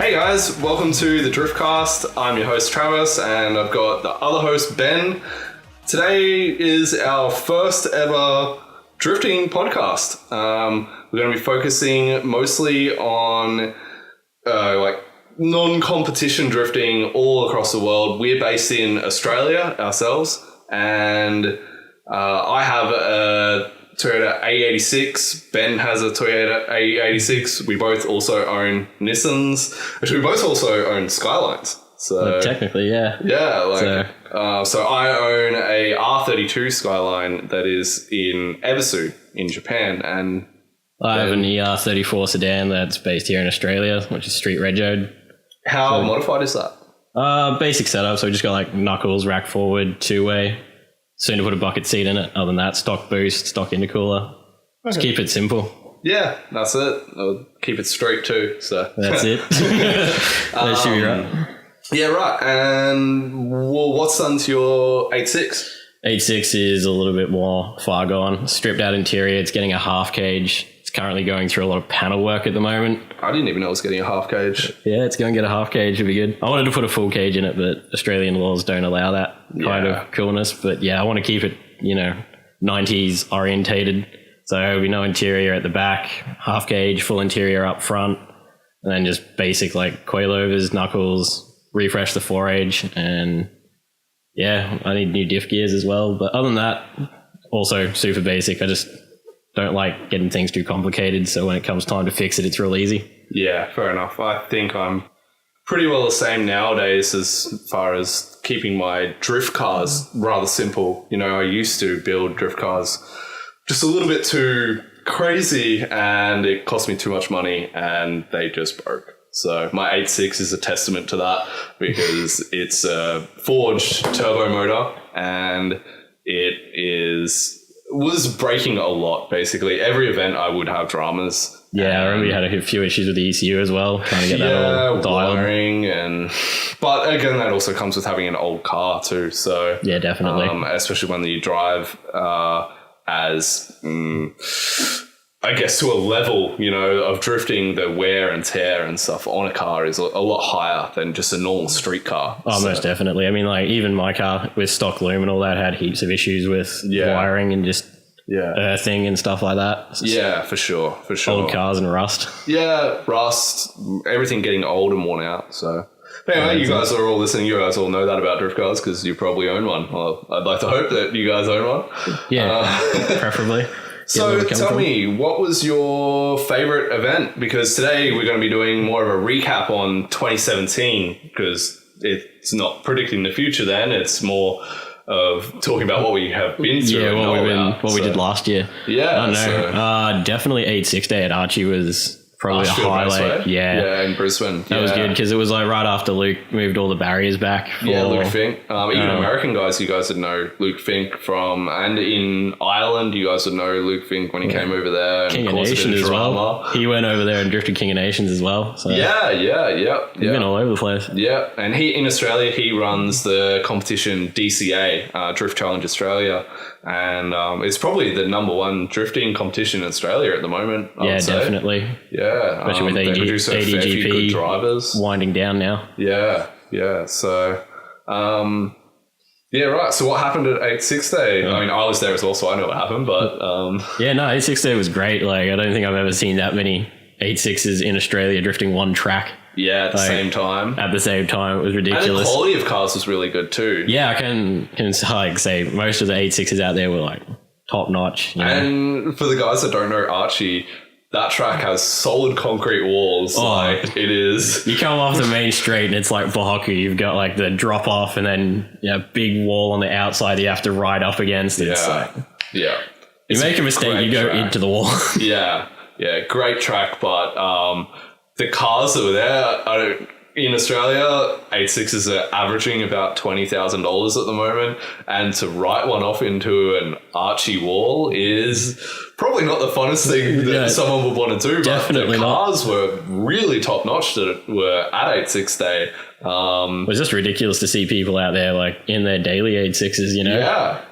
Hey guys, welcome to the Driftcast. I'm your host Travis, and I've got the other host Ben. Today is our first ever drifting podcast. We're going to be focusing mostly on non-competition drifting all across the world. We're based in Australia ourselves, and I have a Toyota A86. Ben has a Toyota A86. We both also own Nissans. Actually, we both also own Skylines. So technically, yeah. Yeah, so I own a R32 Skyline that is in Ebisu in Japan, and I have an ER34 sedan that's based here in Australia, which is street regoed. How modified is that? Basic setup, so we just got like knuckles, rack forward, two-way. Soon to put a bucket seat in it. Other than that, stock boost, stock intercooler. Just keep it simple. Yeah, that's it. I'll keep it straight too. So that's it. That should be right. Yeah, right. And what's done to your 8.6? 8.6 is a little bit more far gone. Stripped out interior. It's getting a half cage. It's currently going through a lot of panel work at the moment. I didn't even know it was getting a half cage. Yeah, it's going to get a half cage. It'd be good. I wanted to put a full cage in it, but Australian laws don't allow that kind of coolness. But yeah, I want to keep it, 90s orientated. So there'll be no interior at the back, half cage, full interior up front, and then just basic like coilovers, knuckles, refresh the 4Age, and yeah, I need new diff gears as well. But other than that, also super basic. I just don't like getting things too complicated, so when it comes time to fix it, it's real easy. Yeah, fair enough. I think I'm pretty well the same nowadays as far as keeping my drift cars rather simple. I used to build drift cars just a little bit too crazy, and it cost me too much money, and they just broke. So my 8.6 is a testament to that, because it's a forged turbo motor, and it was breaking a lot. Basically every event I would have dramas. Yeah, I remember you had a few issues with the ECU as well, trying to get that all dialed. But again, that also comes with having an old car too. So yeah, definitely. Especially when you drive I guess to a level, of drifting, the wear and tear and stuff on a car is a lot higher than just a normal street car. Oh, most definitely. I mean, even my car with stock loom and all that had heaps of issues with wiring and just earthing and stuff like that. Yeah, for sure. Old cars and rust. Yeah, rust, everything getting old and worn out. So anyway, you guys are all listening. You guys all know that about drift cars because you probably own one. Well, I'd like to hope that you guys own one. Yeah, preferably. So tell me, what was your favorite event? Because today we're going to be doing more of a recap on 2017, because it's not predicting the future then. It's more of talking about what we have been through. Yeah, what we did last year. Yeah. I don't know. Definitely 8.6 day at Archie was probably a highlight. Raceway? Yeah, in Brisbane. That was good because it was like right after Luke moved all the barriers back. Luke Fink. Even American guys, you guys would know Luke Fink from, and in Ireland, you guys would know Luke Fink when he came over there. King of Nations as well. He went over there and drifted King of Nations as well. So yeah. He's been all over the place. Yeah, and in Australia, he runs the competition DCA, Drift Challenge Australia. And it's probably the number one drifting competition in Australia at the moment. I would say. Definitely. Yeah, especially with ADGP drivers winding down now. Yeah. So, right. So what happened at 8.6 Day? I mean, I was there as well, so I know what happened. But 8.6 Day was great. Like, I don't think I've ever seen that many 8.6s in Australia drifting one track. Yeah, at the same time. At the same time, it was ridiculous. And the quality of cars was really good too. Yeah, I can say most of the 8.6s out there were like top notch. And for the guys that don't know Archie, that track has solid concrete walls. It is. You come off the main street and it's like Bahaku. You've got like the drop off and then big wall on the outside you have to ride up against. You make a mistake, you go into the wall. Yeah, great track, but the cars that were there, in Australia, 8.6s are averaging about $20,000 at the moment, and to write one off into an archy wall is probably not the funnest thing that someone would want to do. Definitely but the cars were really top notch that were at 8.6 day. It was just ridiculous to see people out there like in their daily 8.6s, you know?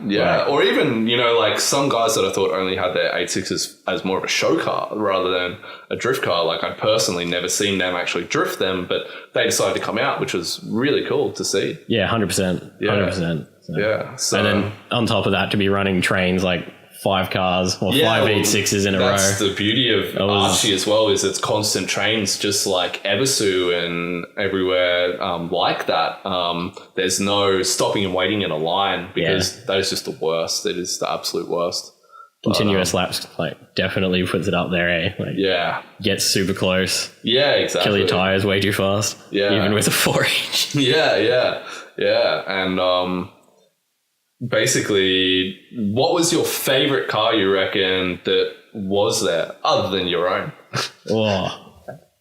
Yeah. Or even, you know, like some guys that I thought only had their 8.6s as more of a show car rather than a drift car. Like I'd personally never seen them actually drift them, but they decided to come out, which was really cool to see. Yeah, 100%. 100%. So. Yeah. So, and then on top of that, to be running trains like 5 cars or 5 8.6s in a row. That's the beauty of Archie as well, is it's constant trains just like Ebisu and everywhere like that. There's no stopping and waiting in a line because that is just the worst. It is the absolute worst. Continuous laps like definitely puts it up there, eh? Like, gets super close. Yeah, exactly. Kill your tires way too fast. Yeah. Even with a 4H. Yeah. And basically, what was your favorite car you reckon that was there other than your own? Oh.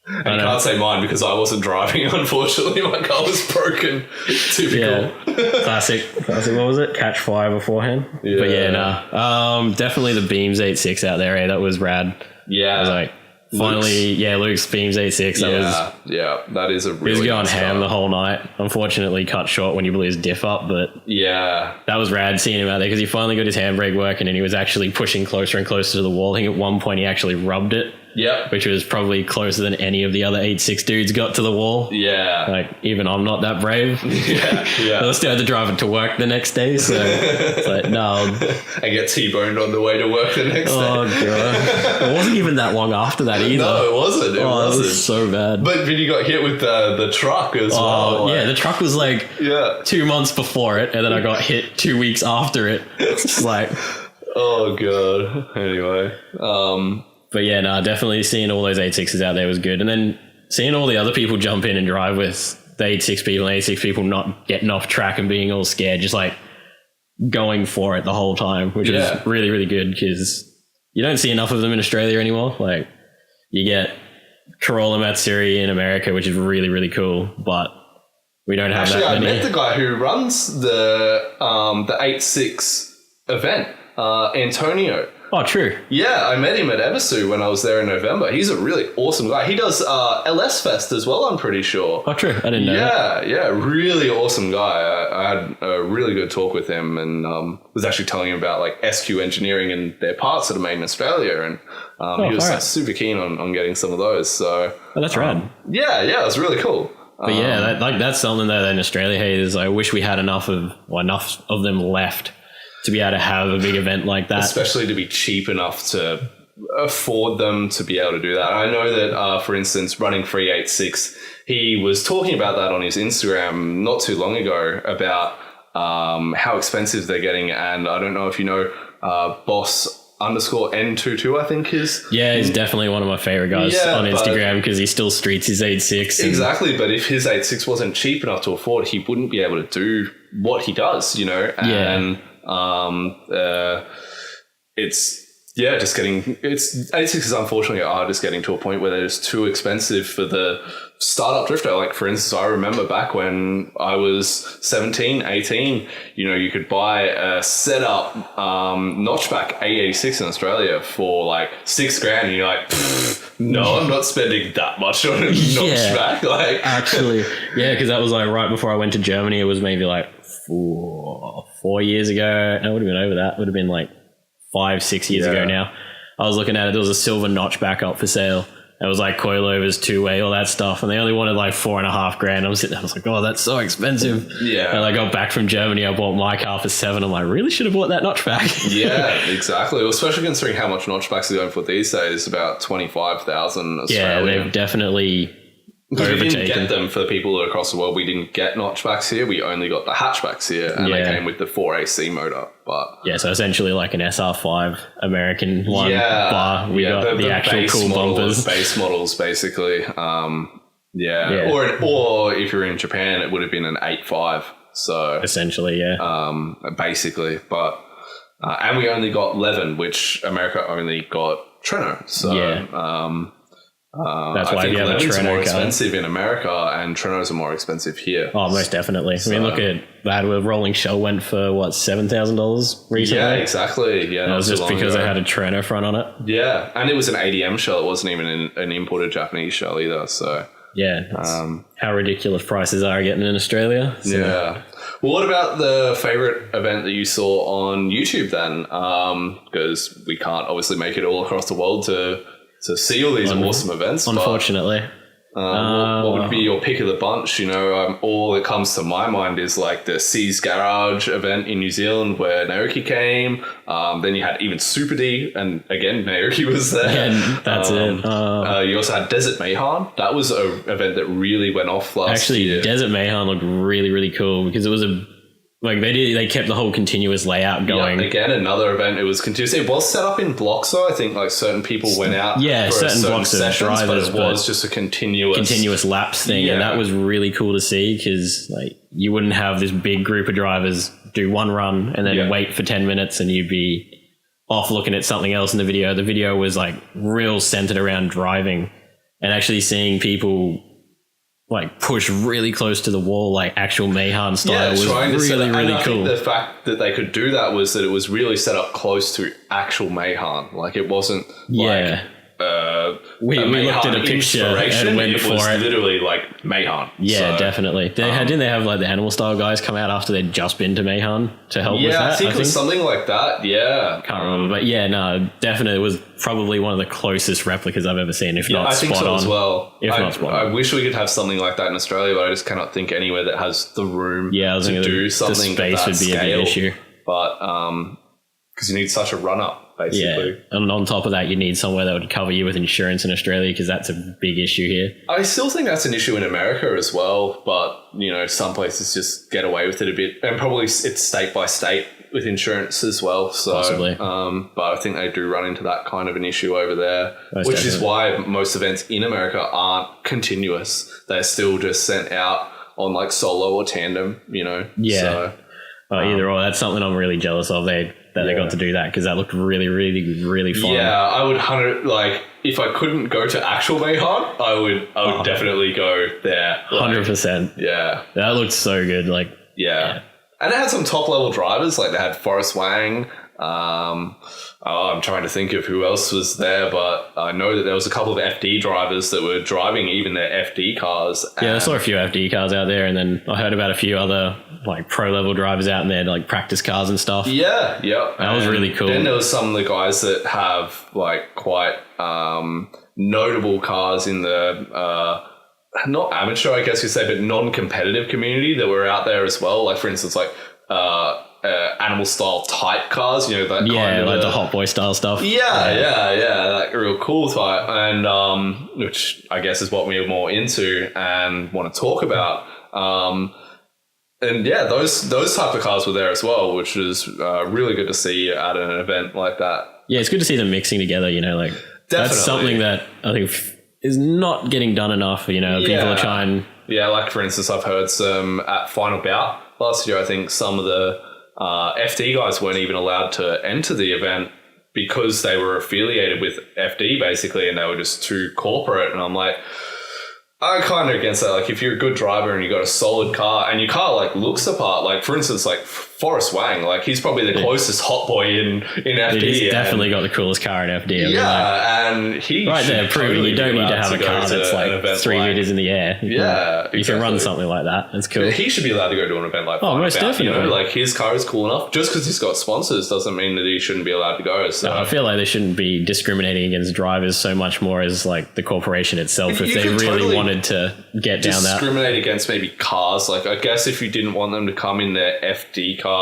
And you can't say mine because I wasn't driving, unfortunately. My car was broken. Typical. Yeah. Classic. What was it? Catch fire beforehand. Yeah. But definitely the Beams 8.6 out there, eh? That was rad. Yeah. I was like, finally, Luke's Beams 8.6. That is a really he was going nice ham car. the whole night. Unfortunately, cut short when he blew his diff up, but that was rad seeing him out there because he finally got his handbrake working and he was actually pushing closer and closer to the wall. I think at one point he actually rubbed it. Yep. Which was probably closer than any of the other 8.6 dudes got to the wall. Yeah. Like, even I'm not that brave. Yeah. I still had to drive it to work the next day, so it's like, no. I get T-boned on the way to work the next day. Oh, God. It wasn't even that long after that either. No, it wasn't. It was so bad. But you got hit with the truck as well. Yeah, the truck was like 2 months before it, and then I got hit 2 weeks after it. It's just like... Oh, God. Anyway. But yeah, definitely seeing all those 8.6s out there was good. And then seeing all the other people jump in and drive with the 8.6 people and 8.6 people not getting off track and being all scared, just like going for it the whole time, which was really, really good because you don't see enough of them in Australia anymore. Like you get Corolla Matsuri in America, which is really, really cool, but we don't have that many. I met the guy who runs the 8.6 event, Antonio. Oh, true. Yeah, I met him at Ebisu when I was there in November. He's a really awesome guy. He does LS Fest as well, I'm pretty sure. Oh, true. I didn't know that. Yeah, really awesome guy. I had a really good talk with him and was actually telling him about like SQ Engineering and their parts that are made in Australia. And he was super keen on getting some of those. So that's rad. Yeah, it was really cool. But that's something that in Australia, is I wish we had enough of them left to be able to have a big event like that. Especially to be cheap enough to afford them to be able to do that. I know that, for instance, running Free 8.6, he was talking about that on his Instagram not too long ago about how expensive they're getting. And I don't know if you know Boss_N22, I think is. Yeah, he's definitely one of my favorite guys on Instagram because he still streets his 8.6. Exactly, but if his 8.6 wasn't cheap enough to afford, he wouldn't be able to do what he does, you know? And it's 8.6 is unfortunately just getting to a point where they're just too expensive for the startup drifter. Like for instance, I remember back when I was 17, 18, you know, you could buy a setup notchback A86 in Australia for like $6,000 and you're like, no, I'm not spending that much on a notchback. Like actually, because that was like right before I went to Germany. It was maybe like 4 years ago. No, it would have been over that. It would have been like 5-6 years ago now. I was looking at it. There was a silver notchback up for sale. It was like coilovers, two-way, all that stuff. And they only wanted like $4,500. I was sitting there, I was like, oh, that's so expensive. Yeah. And I got back from Germany. I bought my car for $7,000. I'm like, really should have bought that notchback. Yeah, exactly. Well, especially considering how much notchbacks are going for these days, about 25,000 Australian. Yeah, they've definitely because we didn't get them for the people across the world. We didn't get notchbacks here. We only got the hatchbacks here, and they came with the 4AC motor. But so essentially like an SR5 American one. Bar. We got the actual cool bumpers, base models, basically. Or if you're in Japan, it would have been an 8.5. So essentially, basically, but and we only got Levin, which America only got Treno. So That's why I think you have a Lemon's Treno more car. expensive in America, and Trenos are more expensive here. Oh, most definitely. I mean, look at that. Rolling Shell went for what, $7,000 recently. Yeah, exactly. Yeah, That was just because it had a Treno front on it. Yeah, and it was an ADM shell. It wasn't even an imported Japanese shell either. So yeah, how ridiculous prices are getting in Australia. So. Yeah. Well, what about the favorite event that you saw on YouTube then? Because we can't obviously make it all across the world to see all these awesome events. Unfortunately. What would be your pick of the bunch? You know, all that comes to my mind is like the C's Garage event in New Zealand where Naoki came. Then you had even Super D, and again, Naoki was there. Yeah, that's it. You also had Desert Mayhem. That was an event that really went off last year. Desert Mayhem looked really, really cool because it was they kept the whole continuous layout going. Yeah, again, another event. It was continuous. It was set up in blocks, though. I think like certain people went out. Yeah, for certain blocks sessions, of drivers, but it was just a continuous laps thing, and that was really cool to see because like you wouldn't have this big group of drivers do one run and then wait for 10 minutes, and you'd be off looking at something else in the video. The video was like real centered around driving and actually seeing people like push really close to the wall, like actual Mayhan style, was really, really cool. I think the fact that they could do that was that it was really set up close to actual Mayhan. Like it wasn't like we looked at a picture and went for it. Literally like Mayhan. Yeah, so, definitely. Didn't they have like the Animal Style guys come out after they'd just been to Mayhan to help with that? Yeah, I think it was something like that. Yeah. Can't remember. But yeah, no, definitely. It was probably one of the closest replicas I've ever seen, if not spot on. I think so as well. If not spot on. I wish we could have something like that in Australia, but I just cannot think anywhere that has the room to do something. The space would be a big issue. But because you need such a run-up. Basically. Yeah, and on top of that, you need somewhere that would cover you with insurance in Australia because that's a big issue here. I still think that's an issue in America as well, but you know, some places just get away with it a bit, and probably it's state by state with insurance as well. So, possibly. But I think they do run into that kind of an issue over there, which is why most events in America aren't continuous. They're still just sent out on like solo or tandem. You know, So, either or. That's something I'm really jealous of. They got to do that because that looked really, really, really fun. Yeah, I would if I couldn't go to actual Mayhem, I would definitely go there. 100%. Yeah, that looked so good. Like, yeah, and it had some top level drivers. Like they had Forrest Wang. I'm trying to think of who else was there, but I know that there was a couple of FD drivers that were driving even their FD cars. Yeah, I saw a few FD cars out there, and then I heard about a few other like pro level drivers out in there, like practice cars and stuff. Yeah. That was really cool. Then there was some of the guys that have like quite notable cars in the not amateur, I guess you say, but non-competitive community that were out there as well. Like for instance, like animal style type cars, you know, that kind of like the Hot Boy style stuff. Yeah, like real cool type, and which I guess is what we're more into and want to talk about. And yeah, those type of cars were there as well, which was really good to see at an event like that. Yeah, it's good to see them mixing together. You know, like that's something that I think is not getting done enough. You know, people are trying. Yeah, like for instance, I've heard some at Final Bout last year. I think some of the FD guys weren't even allowed to enter the event because they were affiliated with FD basically, and they were just too corporate. And I'm like, I'm kind of against that. Like, if you're a good driver and you got a solid car and your car like looks the part, like for instance, like Forrest Wang, like he's probably the closest hot boy in FD. He's definitely got the coolest car in FD. And he right there proving you don't need to have a car that's like 3 meters in the air. You can run something like that. That's cool. He should be allowed to go to an event like that. Oh, most definitely. You know, like his car is cool enough. Just because he's got sponsors doesn't mean that he shouldn't be allowed to go. So no, I feel like they shouldn't be discriminating against drivers so much more as like the corporation itself. If they really wanted to get down that. Discriminate against maybe cars. Like I guess if you didn't want them to come in their FD car,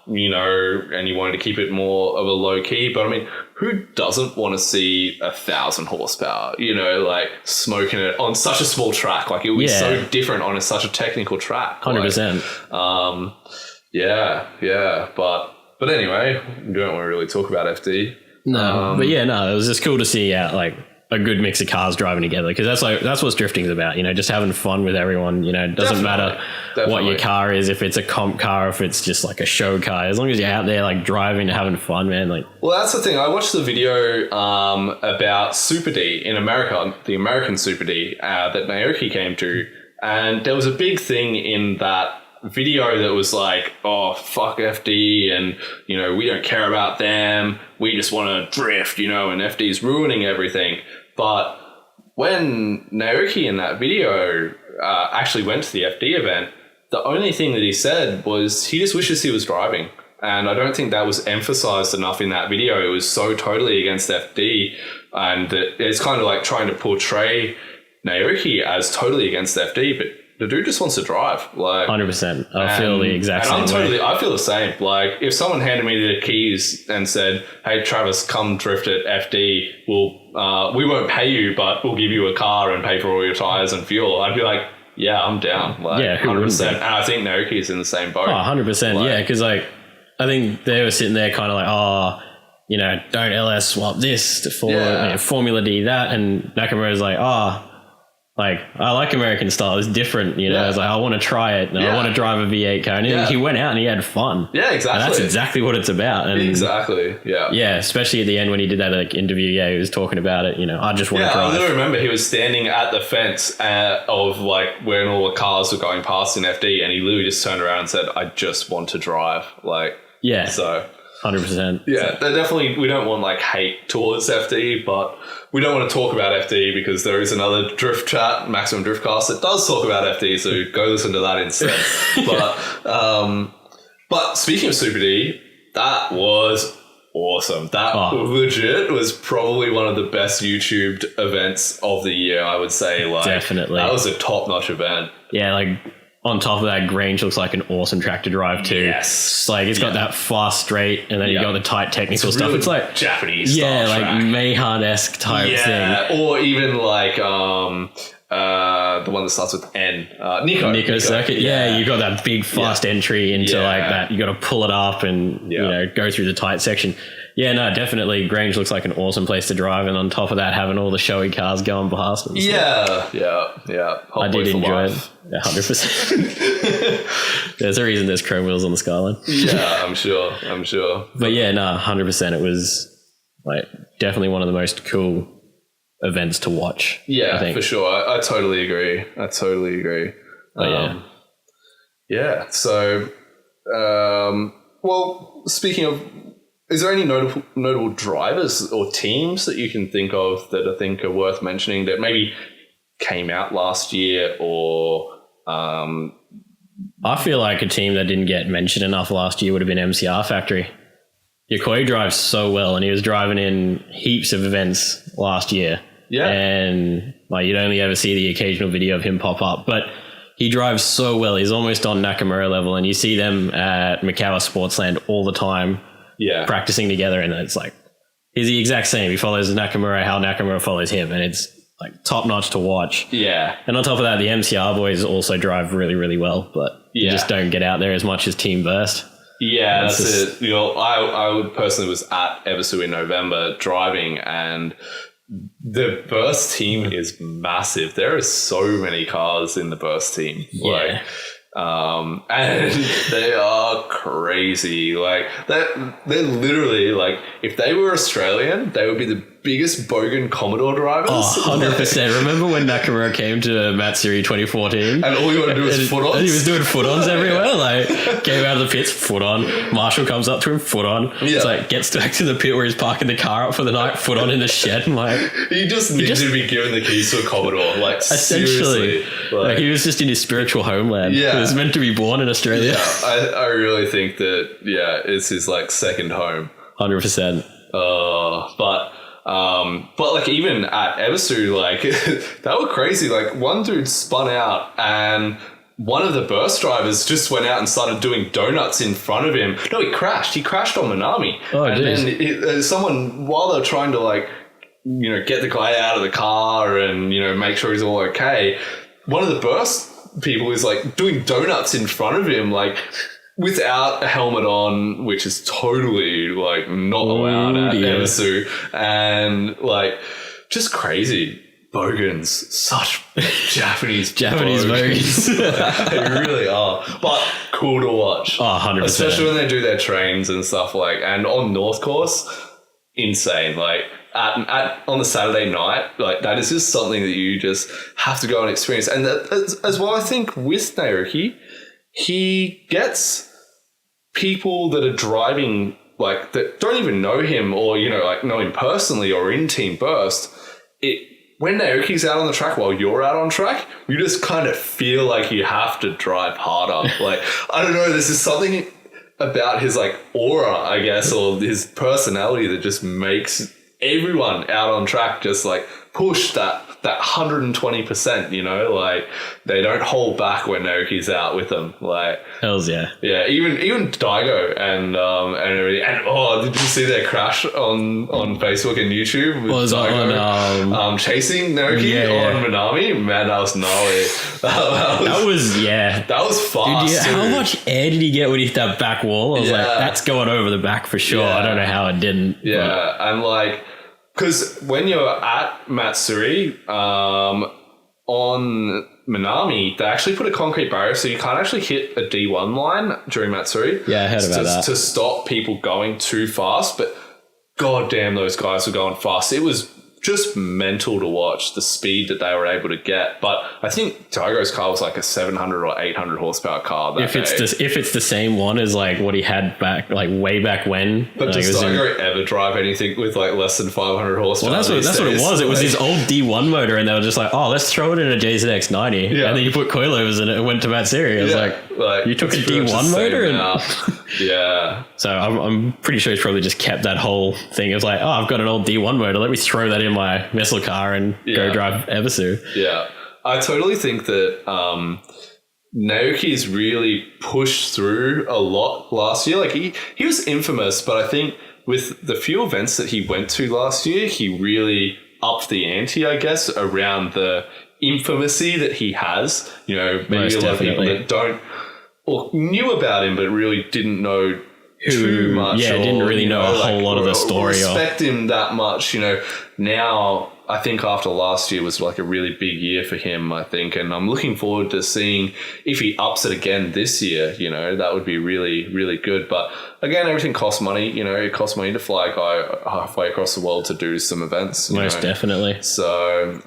you know, and you wanted to keep it more of a low key. But I mean, who doesn't want to see 1,000 horsepower, you know, like smoking it on such a small track? Like it would be so different on such a technical track. 100%. But anyway, we don't want to really talk about FD. No, but it was just cool to see like a good mix of cars driving together, because that's what drifting's about, just having fun with everyone. It doesn't matter what your car is, if it's a comp car, if it's just like a show car, as long as you're out there like driving and having fun, man. Well, that's the thing. I watched the video about Super D in America, the American Super D that Naoki came to, and there was a big thing in that video that was like, oh, fuck FD, and we don't care about them, we just want to drift, and FD's ruining everything. But when Naoki in that video actually went to the FD event, the only thing that he said was he just wishes he was driving. And I don't think that was emphasized enough in that video. It was so totally against FD, and it's kind of like trying to portray Naoki as totally against FD, but the dude just wants to drive. 100%. I feel the exact same way. I feel the same. Like, if someone handed me the keys and said, hey, Travis, come drift at FD, we won't pay you, but we'll give you a car and pay for all your tires and fuel, I'd be like, yeah, I'm down. Yeah, 100%. And I think Naoki's in the same boat. 100%. Yeah, because I think they were sitting there kind of like, don't LS swap this for Formula D that. And Nakamura's like, I like American style. It's different, I was like, I want to try it. And I want to drive a V8 car. And he went out and he had fun. Yeah, exactly. And that's exactly what it's about. And exactly. Yeah. Yeah, especially at the end when he did that interview. Yeah, he was talking about it. I just want to drive. I literally remember he was standing at the fence of when all the cars were going past in FD, and he literally just turned around and said, I just want to drive. So 100%. Yeah, we don't want hate towards FD, but we don't want to talk about FD because there is another drift chat, Maximum Driftcast, that does talk about FD, so go listen to that instead. But speaking of Super D, that was awesome. That legit was probably one of the best YouTubed events of the year, I would say. Definitely. That was a top-notch event. Yeah, on top of that, Grange looks like an awesome track to drive too. Yes. It's got that fast straight, and then you got the tight technical stuff. Really it's like Japanese style track. Mayhan-esque type thing. Yeah, or even the one that starts with N. Nico Circuit. Yeah, you got that big fast entry into that. You got to pull it up and go through the tight section. Yeah, no, definitely. Grange looks like an awesome place to drive, and on top of that, having all the showy cars going past them. Yeah. I did enjoy it. 100%. There's a reason there's chrome wheels on the Skyline. Yeah, I'm sure. But yeah, no, 100%. It was definitely one of the most cool events to watch. Yeah, I think. For sure. I totally agree. Yeah. So, well, speaking of, is there any notable drivers or teams that you can think of that I think are worth mentioning that maybe came out last year or... I feel like a team that didn't get mentioned enough last year would have been MCR Factory. Yokoi drives so well, and he was driving in heaps of events last year. Yeah. And you'd only ever see the occasional video of him pop up, but he drives so well. He's almost on Nakamura level, and you see them at Makawa Sportsland all the time. Yeah, practicing together, and it's he's the exact same. He follows Nakamura how Nakamura follows him, and it's top notch to watch. Yeah, and on top of that, the MCR boys also drive really, really well, but you just don't get out there as much as Team Burst. Yeah, that's it. I personally was at Ebisu in November driving, and the Burst team is massive. There are so many cars in the Burst team. Yeah. And they are crazy. They're literally if they were Australian, they would be the biggest bogan Commodore drivers. 100%. Remember when Nakamura came to Matsuri 2014? And all you want to do is foot-ons? He was doing foot-ons everywhere. Came out of the pits, foot on. Marshall comes up to him, foot on. Yeah. It's gets back to the pit where he's parking the car up for the night, foot on in the shed. And he just needs to be given the keys to a Commodore. Essentially. He was just in his spiritual homeland. Yeah. He was meant to be born in Australia. Yeah, I really think that, it's his second home. 100%. But even at Ebisu, that were crazy. One dude spun out and one of the Burst drivers just went out and started doing donuts in front of him. No, he crashed. He crashed on Minami. Oh, and then someone, while they're trying to get the guy out of the car and, make sure he's all okay, one of the Burst people is doing donuts in front of him, without a helmet on, which is totally not allowed at Ebisu. And just crazy. Bogans, such Japanese bogans. They really are. But cool to watch. Oh, 100%. Especially when they do their trains and stuff and on North Course, insane. Like on the Saturday night, like that is just something that you just have to go and experience. And as well, I think with Naoki, he gets people that are driving like that don't even know him or, like know him personally or in Team Burst. When Naoki's out on the track while you're out on track, you just kind of feel like you have to drive harder. Like, I don't know, there's just something about his like aura, I guess, or his personality that just makes everyone out on track just like push that 120%, like they don't hold back when Naoki's out with them. Like, hells yeah. Yeah, even Daigo and everything. And did you see their crash on Facebook and YouTube with Daigo on chasing Naoki on Minami? Man, that was gnarly. That was fast. Dude, how much air did he get when he hit that back wall? I was like, that's going over the back for sure. I don't know how it didn't. Yeah, and like, because when you're at Matsuri on Minami, they actually put a concrete barrier so you can't actually hit a D1 line during Matsuri. Yeah, I heard about that. To stop people going too fast. But goddamn, those guys were going fast. It was just mental to watch the speed that they were able to get. But I think Daigo's car was like a 700 or 800 horsepower car that if it's the same one as like what he had back, like way back when. But does Daigo ever drive anything with like less than 500 horsepower? Well, that's what it was. It was his old D1 motor, and they were just like, oh, let's throw it in a JZX 90. Yeah. And then you put coilovers in it and went to Matsuri. I was like, you took a D1 motor? Yeah. So I'm pretty sure he's probably just kept that whole thing. It was like, oh, I've got an old D1 motor. Let me throw that in my muscle car and go drive Ebisu. Yeah. I totally think that Naoki's really pushed through a lot last year. Like he was infamous, but I think with the few events that he went to last year, he really upped the ante, I guess, around the infamousy that he has. Maybe most a lot definitely. of people that don't or knew about him, but really didn't know too much. Yeah, didn't really know a whole lot of the story. Respect him that much, Now, I think after last year was like a really big year for him, I think. And I'm looking forward to seeing if he ups it again this year, that would be really, really good. But again, everything costs money. It costs money to fly a guy halfway across the world to do some events. Most definitely. So,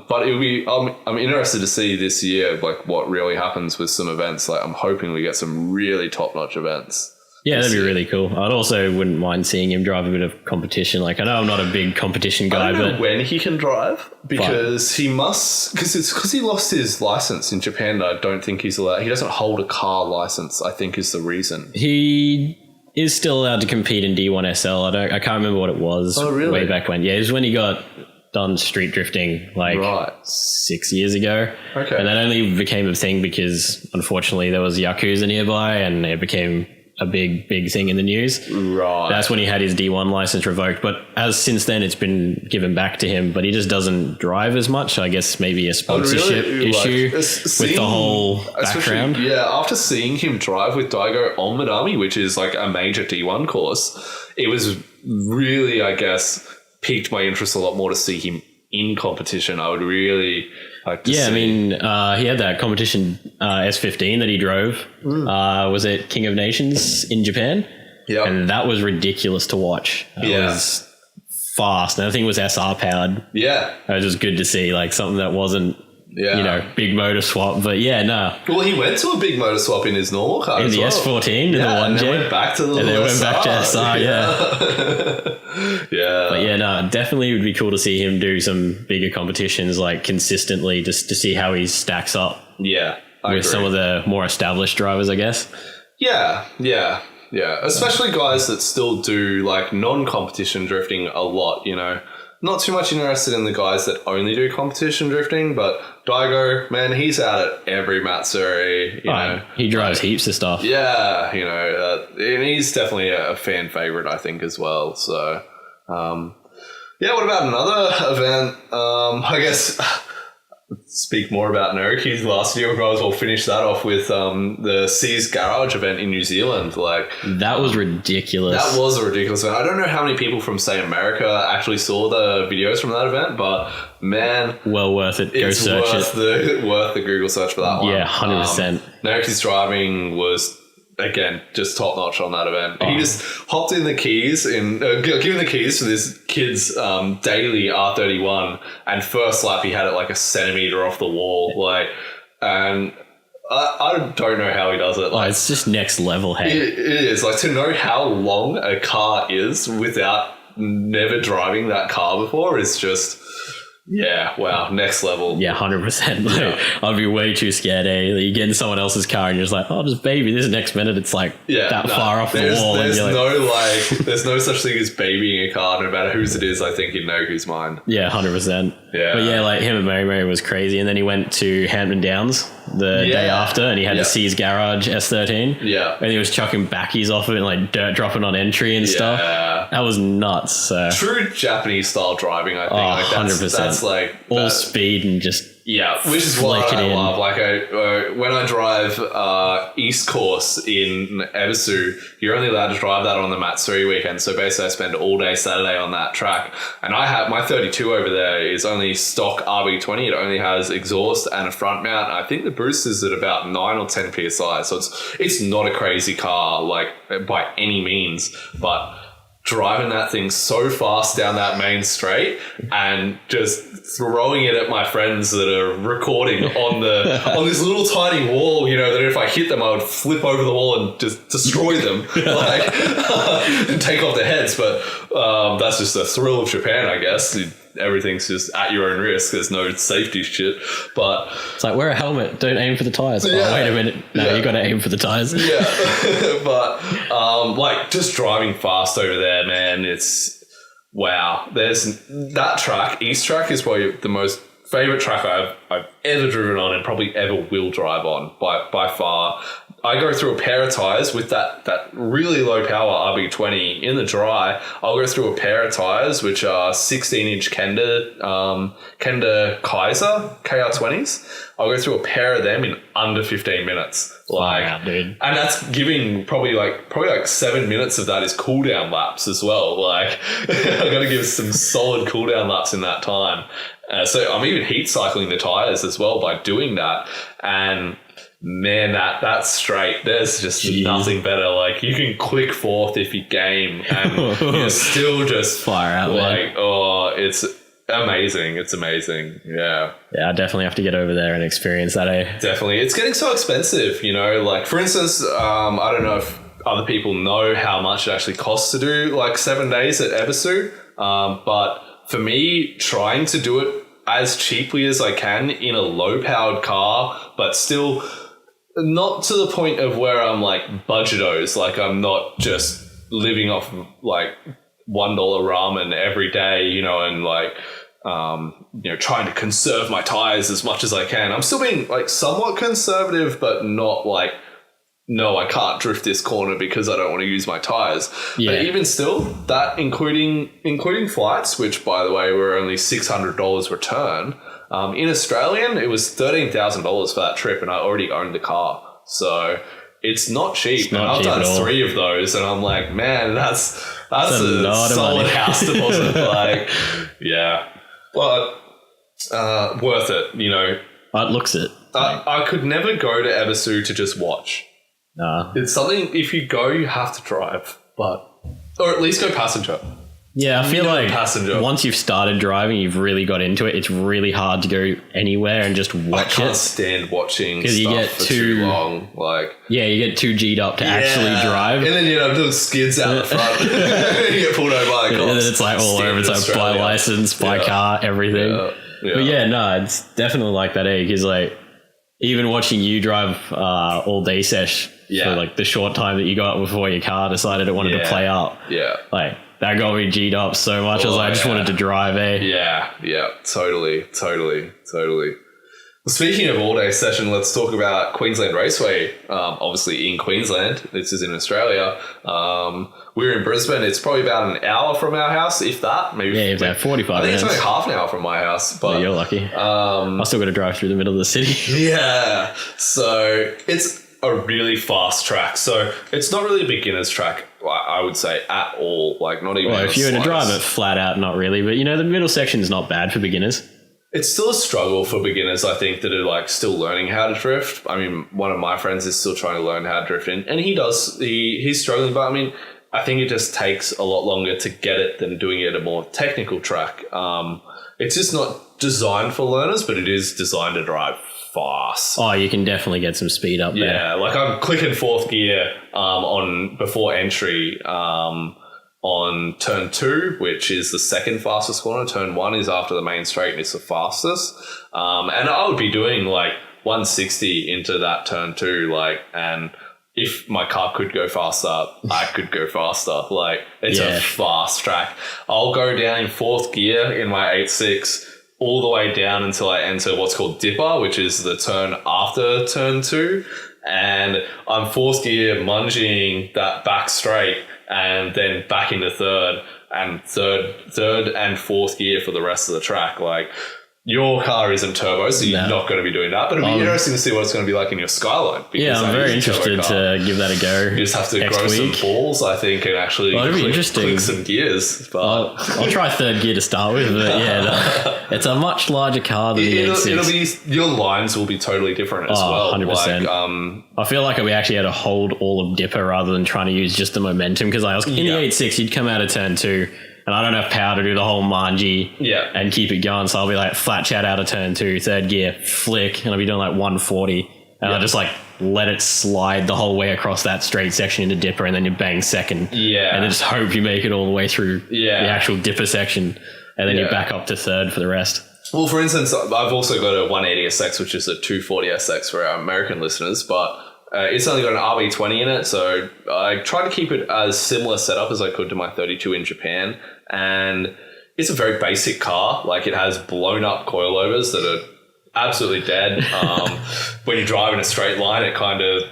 but it would be, I'm interested to see this year, like what really happens with some events. Like I'm hoping we get some really top-notch events. Yeah, that'd be really cool. I'd also wouldn't mind seeing him drive a bit of competition. Like, I know I'm not a big competition guy, I don't know but when he can drive because he must, because he lost his license in Japan. I don't think he's allowed. He doesn't hold a car license, I think is the reason. He is still allowed to compete in D1 SL. I can't remember what it was way back when. Yeah, it was when he got done street drifting 6 years ago. Okay. And that only became a thing because unfortunately there was Yakuza nearby and it became a big thing in the news. Right. That's when he had his D1 license revoked. But as since then, it's been given back to him, but he just doesn't drive as much. I guess maybe a sponsorship issue with the whole background. Yeah, after seeing him drive with Daigo on Minami, which is like a major D1 course, it was really, I guess, piqued my interest a lot more to see him in competition. I would really like to see. I mean, he had that competition S15 that he drove. Was it King of Nations in Japan? Yeah. And that was ridiculous to watch. It was fast. And I think it was SR powered. Yeah. It was just good to see like something that wasn't, big motor swap. But Well, he went to a big motor swap in his normal car in as the well. S14 in the 1J. And then went back to the SR. Yeah. But definitely would be cool to see him do some bigger competitions like consistently just to see how he stacks up. Yeah. With some of the more established drivers, I guess. Yeah. Especially guys that still do like non-competition drifting a lot, Not too much interested in the guys that only do competition drifting, but Daigo, man, he's out at every Matsuri. He drives heaps of stuff. Yeah, and he's definitely a fan favorite, I think, as well. So, what about another event? I guess speak more about Naruki's last year. We might as well finish that off with the Seas Garage event in New Zealand. Like that was ridiculous. That was a ridiculous event. I don't know how many people from, say, America actually saw the videos from that event, but man, well worth it. Go search it. Worth the Google search for that one. Yeah, 100%. Naruki's driving was, again, just top notch on that event. He just hopped in the keys given the keys to this kid's daily R31, and first lap he had it like a centimeter off the wall, and I don't know how he does it. Like, it's just next level. Hey, it is like, to know how long a car is without never driving that car before is just. Yeah, wow, next level. Yeah, 100%. I'd be way too scared, You get in someone else's car and you're just like, oh, just baby, this next minute it's like far off the wall. There's no such thing as babying a car, no matter whose it is. I think you know whose mind. Yeah, 100%. Yeah. But yeah, like him and Mary was crazy. And then he went to Hampton Downs the day after, and he had the Seas Garage S13. Yeah. And he was chucking backies off of it and like dirt dropping on entry and stuff. That was nuts. So. True Japanese style driving, I think. 100%. That's like all speed and just which is what I love. Like when I drive East Course in Ebisu, you're only allowed to drive that on the Matsuri weekend. So basically, I spend all day Saturday on that track, and I have my 32 over there is only stock RB20. It only has exhaust and a front mount. I think the boost is at about 9 or 10 psi, so it's not a crazy car like by any means, but driving that thing so fast down that main straight and just throwing it at my friends that are recording on this little tiny wall, that if I hit them, I would flip over the wall and just destroy them, and take off their heads. But that's just the thrill of Japan, I guess. Everything's just at your own risk. There's no safety shit, but it's like, wear a helmet, don't aim for the tires. Oh, wait a minute, no, you got to aim for the tires. But like just driving fast over there, man, it's wow. There's that track. East Track is probably the most favorite track I've ever driven on, and probably ever will drive on by far. I go through a pair of tires with that really low power RB20 in the dry. I'll go through a pair of tires which are 16-inch Kenda Kaiser KR20s. I'll go through a pair of them in under 15 minutes. Dude. And that's giving probably like 7 minutes of that is cool down laps as well. Like I got to give some solid cool down laps in that time. So I'm even heat cycling the tires as well by doing that. And man, that's straight. There's just nothing better. Like you can click fourth if you game, and you're still just fire out. Like, it's amazing. It's amazing. Yeah. I definitely have to get over there and experience that. Definitely. It's getting so expensive. Like for instance, I don't know if other people know how much it actually costs to do like 7 days at Ebisu, but for me, trying to do it as cheaply as I can in a low-powered car, but still not to the point of where I'm like budgetos, like I'm not just living off like $1 ramen every day, and like, trying to conserve my tires as much as I can. I'm still being like somewhat conservative, but not like, no, I can't drift this corner because I don't want to use my tires. Yeah. But even still, that including flights, which by the way were only $600 return. In Australian, it was $13,000 for that trip, and I already owned the car. So it's not cheap. I've done 3 of those, and I'm like, man, that's a solid house deposit. Like, yeah. But worth it, It looks it. I could never go to Ebisu to just watch. Nah. It's something, if you go, you have to drive. Or at least go passenger. Yeah, I feel like once you've started driving, you've really got into it. It's really hard to go anywhere and just watch it. I can't stand watching stuff you get too long. You get too G'd up to actually drive. And then doing skids out the front. You get pulled over by the cops. And then it's like all over. It's like buy license, buy car, everything. But it's definitely like that, because like even watching you drive all day sesh for like the short time that you got before your car decided it wanted to play up. Yeah. Like that got me G'd up so much. I was like, I just wanted to drive, Yeah, totally. Speaking of all-day session, let's talk about Queensland Raceway. Obviously in Queensland. This is in Australia. We're in Brisbane. It's probably about an hour from our house, if that. Maybe. Yeah, about 45 I think minutes. it's only half an hour from my house. But you're lucky. I still got to drive through the middle of the city. Yeah. So it's a really fast track. So it's not really a beginner's track, I would say, at all. Like, not even. Well, if you were to drive it flat out, not really. But, the middle section is not bad for beginners. It's still a struggle for beginners, I think, that are like still learning how to drift. I mean, one of my friends is still trying to learn how to drift and he's struggling, but I mean, I think it just takes a lot longer to get it than doing it at a more technical track. It's just not designed for learners, but it is designed to drive fast. Oh, you can definitely get some speed up there. Yeah, like I'm clicking fourth gear on before entry on turn 2, which is the second fastest corner. Turn 1 is after the main straight and it's the fastest. And I would be doing like 160 into that turn 2, and if my car could go faster, I could go faster. Like, it's a fast track. I'll go down in fourth gear in my 8.6 all the way down until I enter what's called dipper, which is the turn after turn 2. And I'm fourth gear munging that back straight and then back into third and fourth gear for the rest of the track. Like, your car isn't turbo, so you're not going to be doing that. But it'll be interesting to see what it's going to be like in your Skyline. Yeah, I'm very interested to give that a go. You just have to grow some balls, I think, and actually click some gears. But I'll try third gear to start with, but it's a much larger car than the 8.6. It'll be, your lines will be totally different as well. 100%. I feel like we actually had to hold all of dipper rather than trying to use just the momentum, because I was in the 8.6, you'd come out of turn 2. And I don't have power to do the whole manji and keep it going. So I'll be like flat chat out of turn 2, third gear, flick, and I'll be doing like 140. And I'll just like let it slide the whole way across that straight section into dipper, and then you bang second. Yeah. And then just hope you make it all the way through the actual dipper section. And then you back up to third for the rest. Well, for instance, I've also got a 180 SX, which is a 240 SX for our American listeners, but it's only got an RB20 in it, so I tried to keep it as similar setup as I could to my 32 in Japan. And it's a very basic car. Like, it has blown up coilovers that are absolutely dead. When you drive in a straight line, it kind of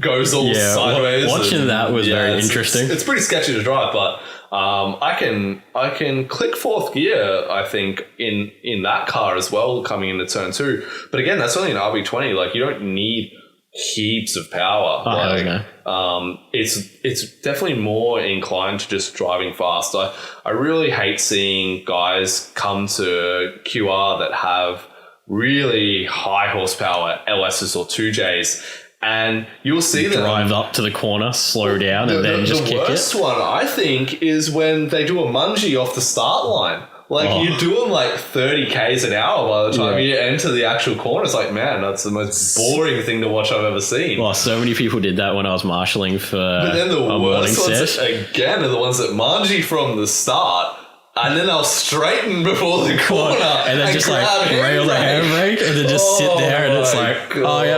goes all sideways. Watching that was very interesting. It's pretty sketchy to drive, but I can click fourth gear, I think, in that car as well, coming into turn 2. But again, that's only an RB20. Like, you don't need heaps of power. It's definitely more inclined to just driving fast. I really hate seeing guys come to QR that have really high horsepower LSs or 2Js, and you'll see them drive up to the corner, slow down, and then just kick it. The worst one, I think, is when they do a mungie off the start line. Like, you're doing like 30 Ks an hour by the time you enter the actual corner. It's like, man, that's the most boring thing to watch I've ever seen. Well, so many people did that when I was marshalling for But then the worst ones, again, are the ones that manji from the start, and then they'll straighten before the corner. And then just like rail the handbrake and then just sit there, and it's like,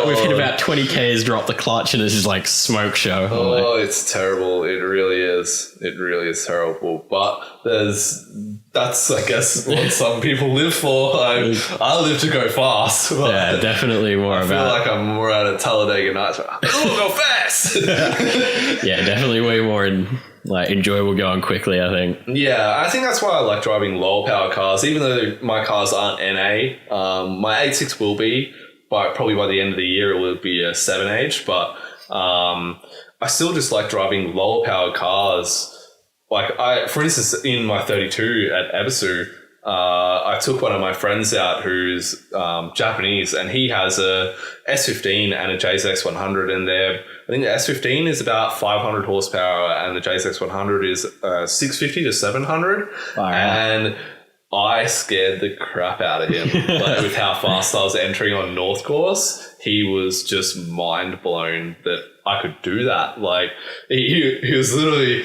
we've hit about 20 Ks, drop the clutch, and it's just like smoke show. It's terrible. It really is. It really is terrible. But that's, I guess, what some people live for. I live to go fast. Yeah, definitely more I about. I feel like I'm more at a Talladega Nights. Oh, go fast! Yeah, definitely way more enjoyable going quickly, I think. Yeah, I think that's why I like driving lower power cars, even though my cars aren't NA. My 8.6 will be, probably by the end of the year, it will be a 7H, but I still just like driving lower power cars. Like, for instance, in my 32 at Ebisu, I took one of my friends out who's Japanese, and he has a S15 and a JZX 100, and I think the S15 is about 500 horsepower and the JZX 100 is 650 to 700. And I scared the crap out of him with how fast I was entering on North Course. He was just mind blown that I could do that. Like, he was literally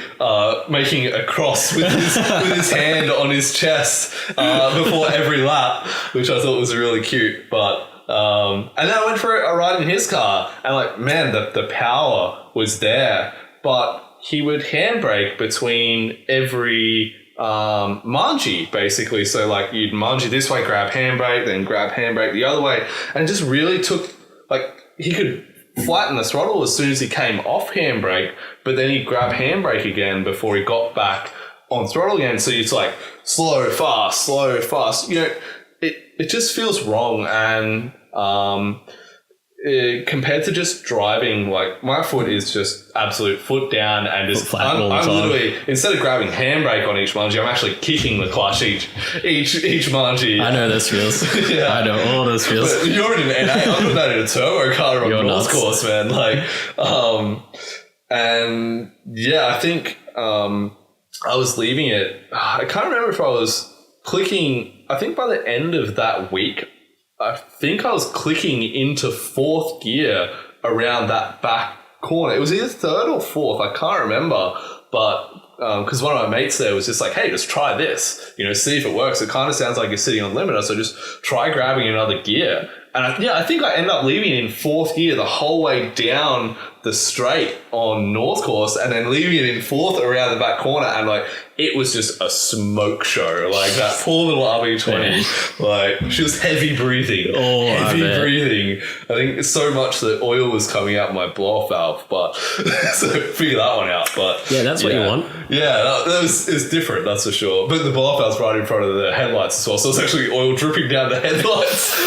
making a cross with his hand on his chest before every lap, which I thought was really cute. But and then I went for a ride in his car, and like, man, the power was there, but he would handbrake between every manji, basically. So like you'd manji this way, grab handbrake, then grab handbrake the other way. And it just really took, like, he could flatten the throttle as soon as he came off handbrake, but then he'd grab handbrake again before he got back on throttle again. So it's like slow, fast. You know, it just feels wrong. And compared to just driving, like, my foot is just absolute foot down and just I'm literally, instead of grabbing handbrake on each manji, I'm actually kicking the clutch each manji. I know this feels. Yeah. I know all this feels. But you're in an NA. I'm doing that in a turbo car on North course, man. Like, and yeah, I think I was leaving it. I can't remember if I was clicking. I think by the end of that week, I think I was clicking into fourth gear around that back corner. It was either third or fourth. I can't remember. But because one of my mates there was just like, hey, just try this. You know, see if it works. It kind of sounds like you're sitting on limiter. So just try grabbing another gear. And I think I ended up leaving in fourth gear the whole way down the straight on North course and then leaving it in fourth around the back corner. And like, it was just a smoke show. Like that poor little RB20, like she was heavy breathing. Heavy breathing. I think it's so much that oil was coming out my blow-off valve, but so figure that one out. But yeah, that's what you want. Yeah, it's different, that's for sure. But the blow-off valve's right in front of the headlights as well, so it's actually oil dripping down the headlights.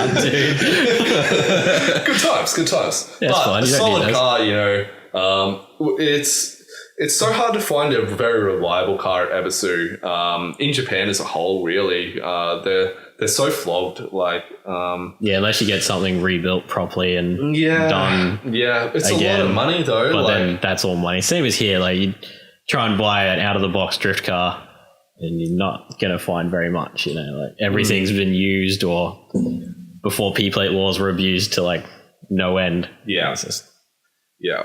Dude. Good times. Yeah, but a solid car, you know. It's so hard to find a very reliable car at Ebisu. In Japan as a whole, really, they're so flogged. Like, unless you get something rebuilt properly and done. Yeah, it's again, a lot of money though. But then that's all money. Same as here. Like, you try and buy an out of the box drift car, and you're not gonna find very much. You know, like everything's been used, or before P-plate laws were abused to like no end. Yeah, yeah.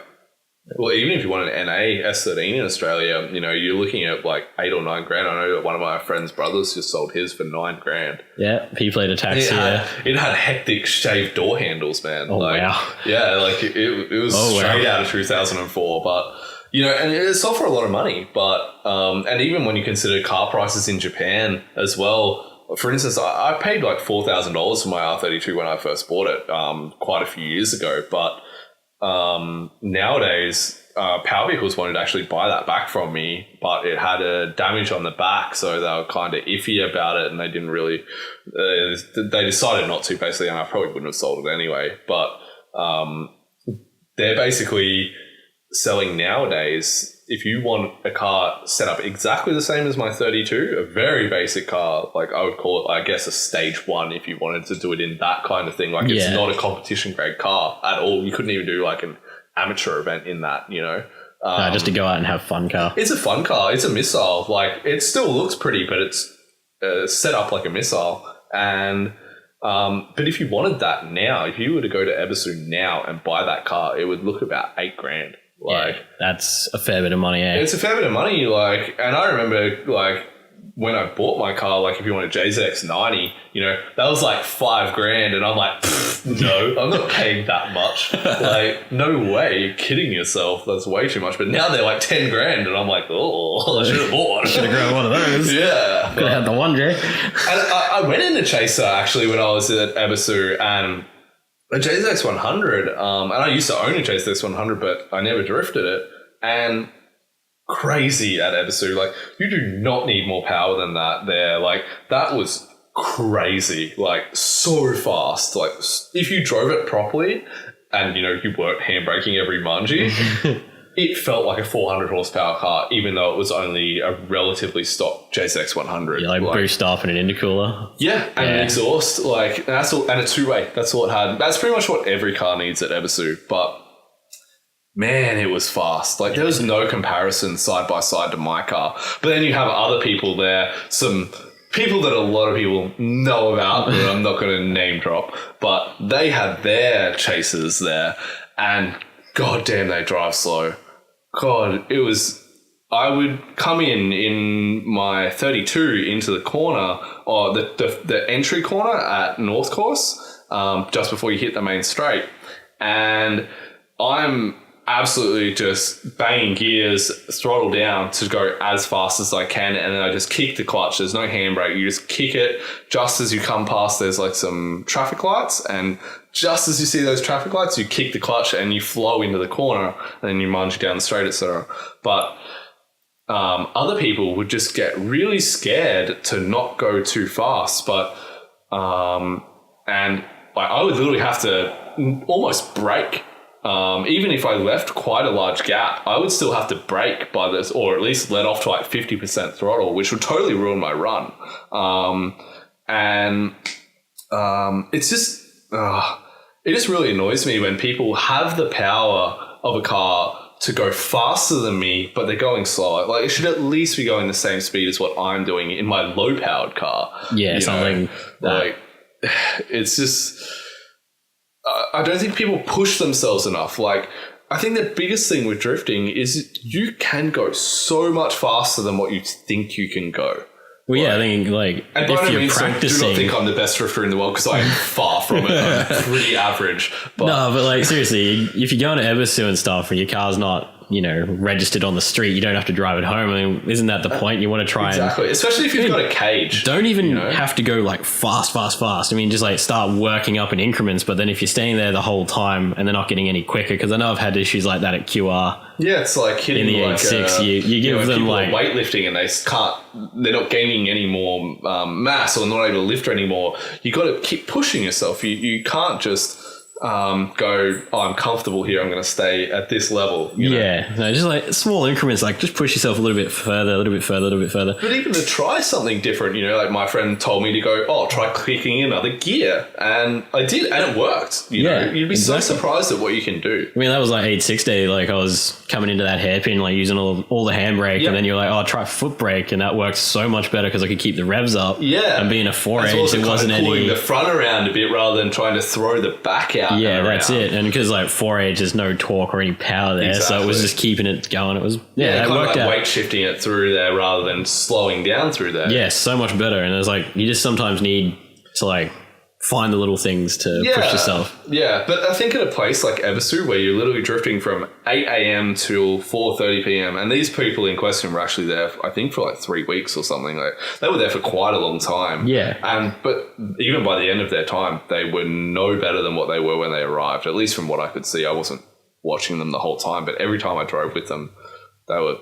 Well, even if you want an NA S13 in Australia, you know, you're looking at like $8 or $9 grand. I know that one of my friend's brothers just sold his for $9 grand. Yeah, P-plate attacks here. It had hectic shaved door handles, man. Oh, like, wow. Yeah, like it was straight out of 2004. But, you know, and it sold for a lot of money. But, and even when you consider car prices in Japan as well, for instance, I paid like $4,000 for my R32 when I first bought it quite a few years ago. But nowadays, Power Vehicles wanted to actually buy that back from me, but it had a damage on the back, so they were kind of iffy about it, and they didn't really. They decided not to, basically, and I probably wouldn't have sold it anyway. But they're basically selling nowadays. If you want a car set up exactly the same as my 32, a very basic car, like I would call it, I guess, a stage 1 if you wanted to do it in that kind of thing. Like it's not a competition grade car at all. You couldn't even do like an amateur event in that, you know. Just to go out and have fun car. It's a fun car. It's a missile. Like it still looks pretty, but it's set up like a missile. And but if you wanted that now, if you were to go to Ebisu now and buy that car, it would look about $8 grand. Like, yeah, that's a fair bit of money, eh? It's a fair bit of money, like, and I remember, like, when I bought my car, like, if you want a JZX90, you know, that was like $5 grand, and I'm like, no, I'm not paying that much. Like, no way, you're kidding yourself. That's way too much. But now they're like 10 grand, and I'm like, oh, I should have bought one. Should have grabbed one of those. Yeah. Could have had the one, Jay. And I went in the Chaser, actually, when I was at Ebisu, and a JZX 100, and I used to own a JZX 100, but I never drifted it. And crazy at Ebisu. Like, you do not need more power than that there. Like, that was crazy. Like, so fast. Like, if you drove it properly and, you know, you weren't handbraking every manji, it felt like a 400 horsepower car, even though it was only a relatively stock JZX 100. Yeah, like boost up and an intercooler. Yeah, and an exhaust, like, and that's all, and a two-way. That's all it had. That's pretty much what every car needs at Ebisu. But man, it was fast. Like, there was no comparison side by side to my car. But then you have other people there, some people that a lot of people know about, that I'm not going to name drop, but they had their Chasers there, and goddamn, they drive slow. God, it was. I would come in my 32 into the corner, or the entry corner at North Course, just before you hit the main straight, and I'm absolutely just banging gears, throttle down to go as fast as I can, and then I just kick the clutch. There's no handbrake. You just kick it just as you come past. There's like some traffic lights, and just as you see those traffic lights, you kick the clutch and you flow into the corner, and then you munch down the straight, etc. But other people would just get really scared to not go too fast. But and I would literally have to almost brake. Even if I left quite a large gap, I would still have to brake by this, or at least let off to like 50% throttle, which would totally ruin my run. It's just, it just really annoys me when people have the power of a car to go faster than me, but they're going slower. Like, it should at least be going the same speed as what I'm doing in my low-powered car. Yeah, something like, it's just... I don't think people push themselves enough. Like, I think the biggest thing with drifting is you can go so much faster than what you think you can go. Well, yeah, I think, like, and if you're practicing... do not think I'm the best drifter in the world, because I'm far from it. I'm pretty average. But no, but, like, seriously, if you're going to Ebisu and stuff and your car's not, you know, registered on the street, you don't have to drive it home. I mean, isn't that the point? You want to try exactly. Especially if you've got a cage. Don't even have to go like fast. I mean, just like start working up in increments. But then if you're staying there the whole time and they're not getting any quicker, because I know I've had issues like that at QR. Yeah, it's like hitting in the like 86. You give them like weightlifting and they're not gaining any more mass, or not able to lift anymore. You got to keep pushing yourself. You can't just go, oh, I'm comfortable here, I'm going to stay at this level. You know? Yeah, no, just like small increments, like just push yourself a little bit further. But even to try something different, you know, like my friend told me to go, oh, try clicking another gear. And I did, and it worked. You know, you'd be so surprised at what you can do. I mean, that was like 860. Like, I was coming into that hairpin, like using all the handbrake, and then you're like, oh, try foot brake. And that worked so much better because I could keep the revs up. Yeah. And being a 4H, it wasn't pulling the front around a bit rather than trying to throw the back out. Yeah, that's it. And because like 4H, there's no torque or any power there, so it was just keeping it going. It was it worked out. Weight shifting it through there rather than slowing down through there. Yeah, so much better. And it's like you just sometimes need to like find the little things to push yourself. Yeah, but I think at a place like Ebisu, where you're literally drifting from 8 a.m. till 4:30 p.m, and these people in question were actually there, I think, for like 3 weeks or something. Like, they were there for quite a long time. Yeah. But even by the end of their time, they were no better than what they were when they arrived. At least from what I could see, I wasn't watching them the whole time, but every time I drove with them, they were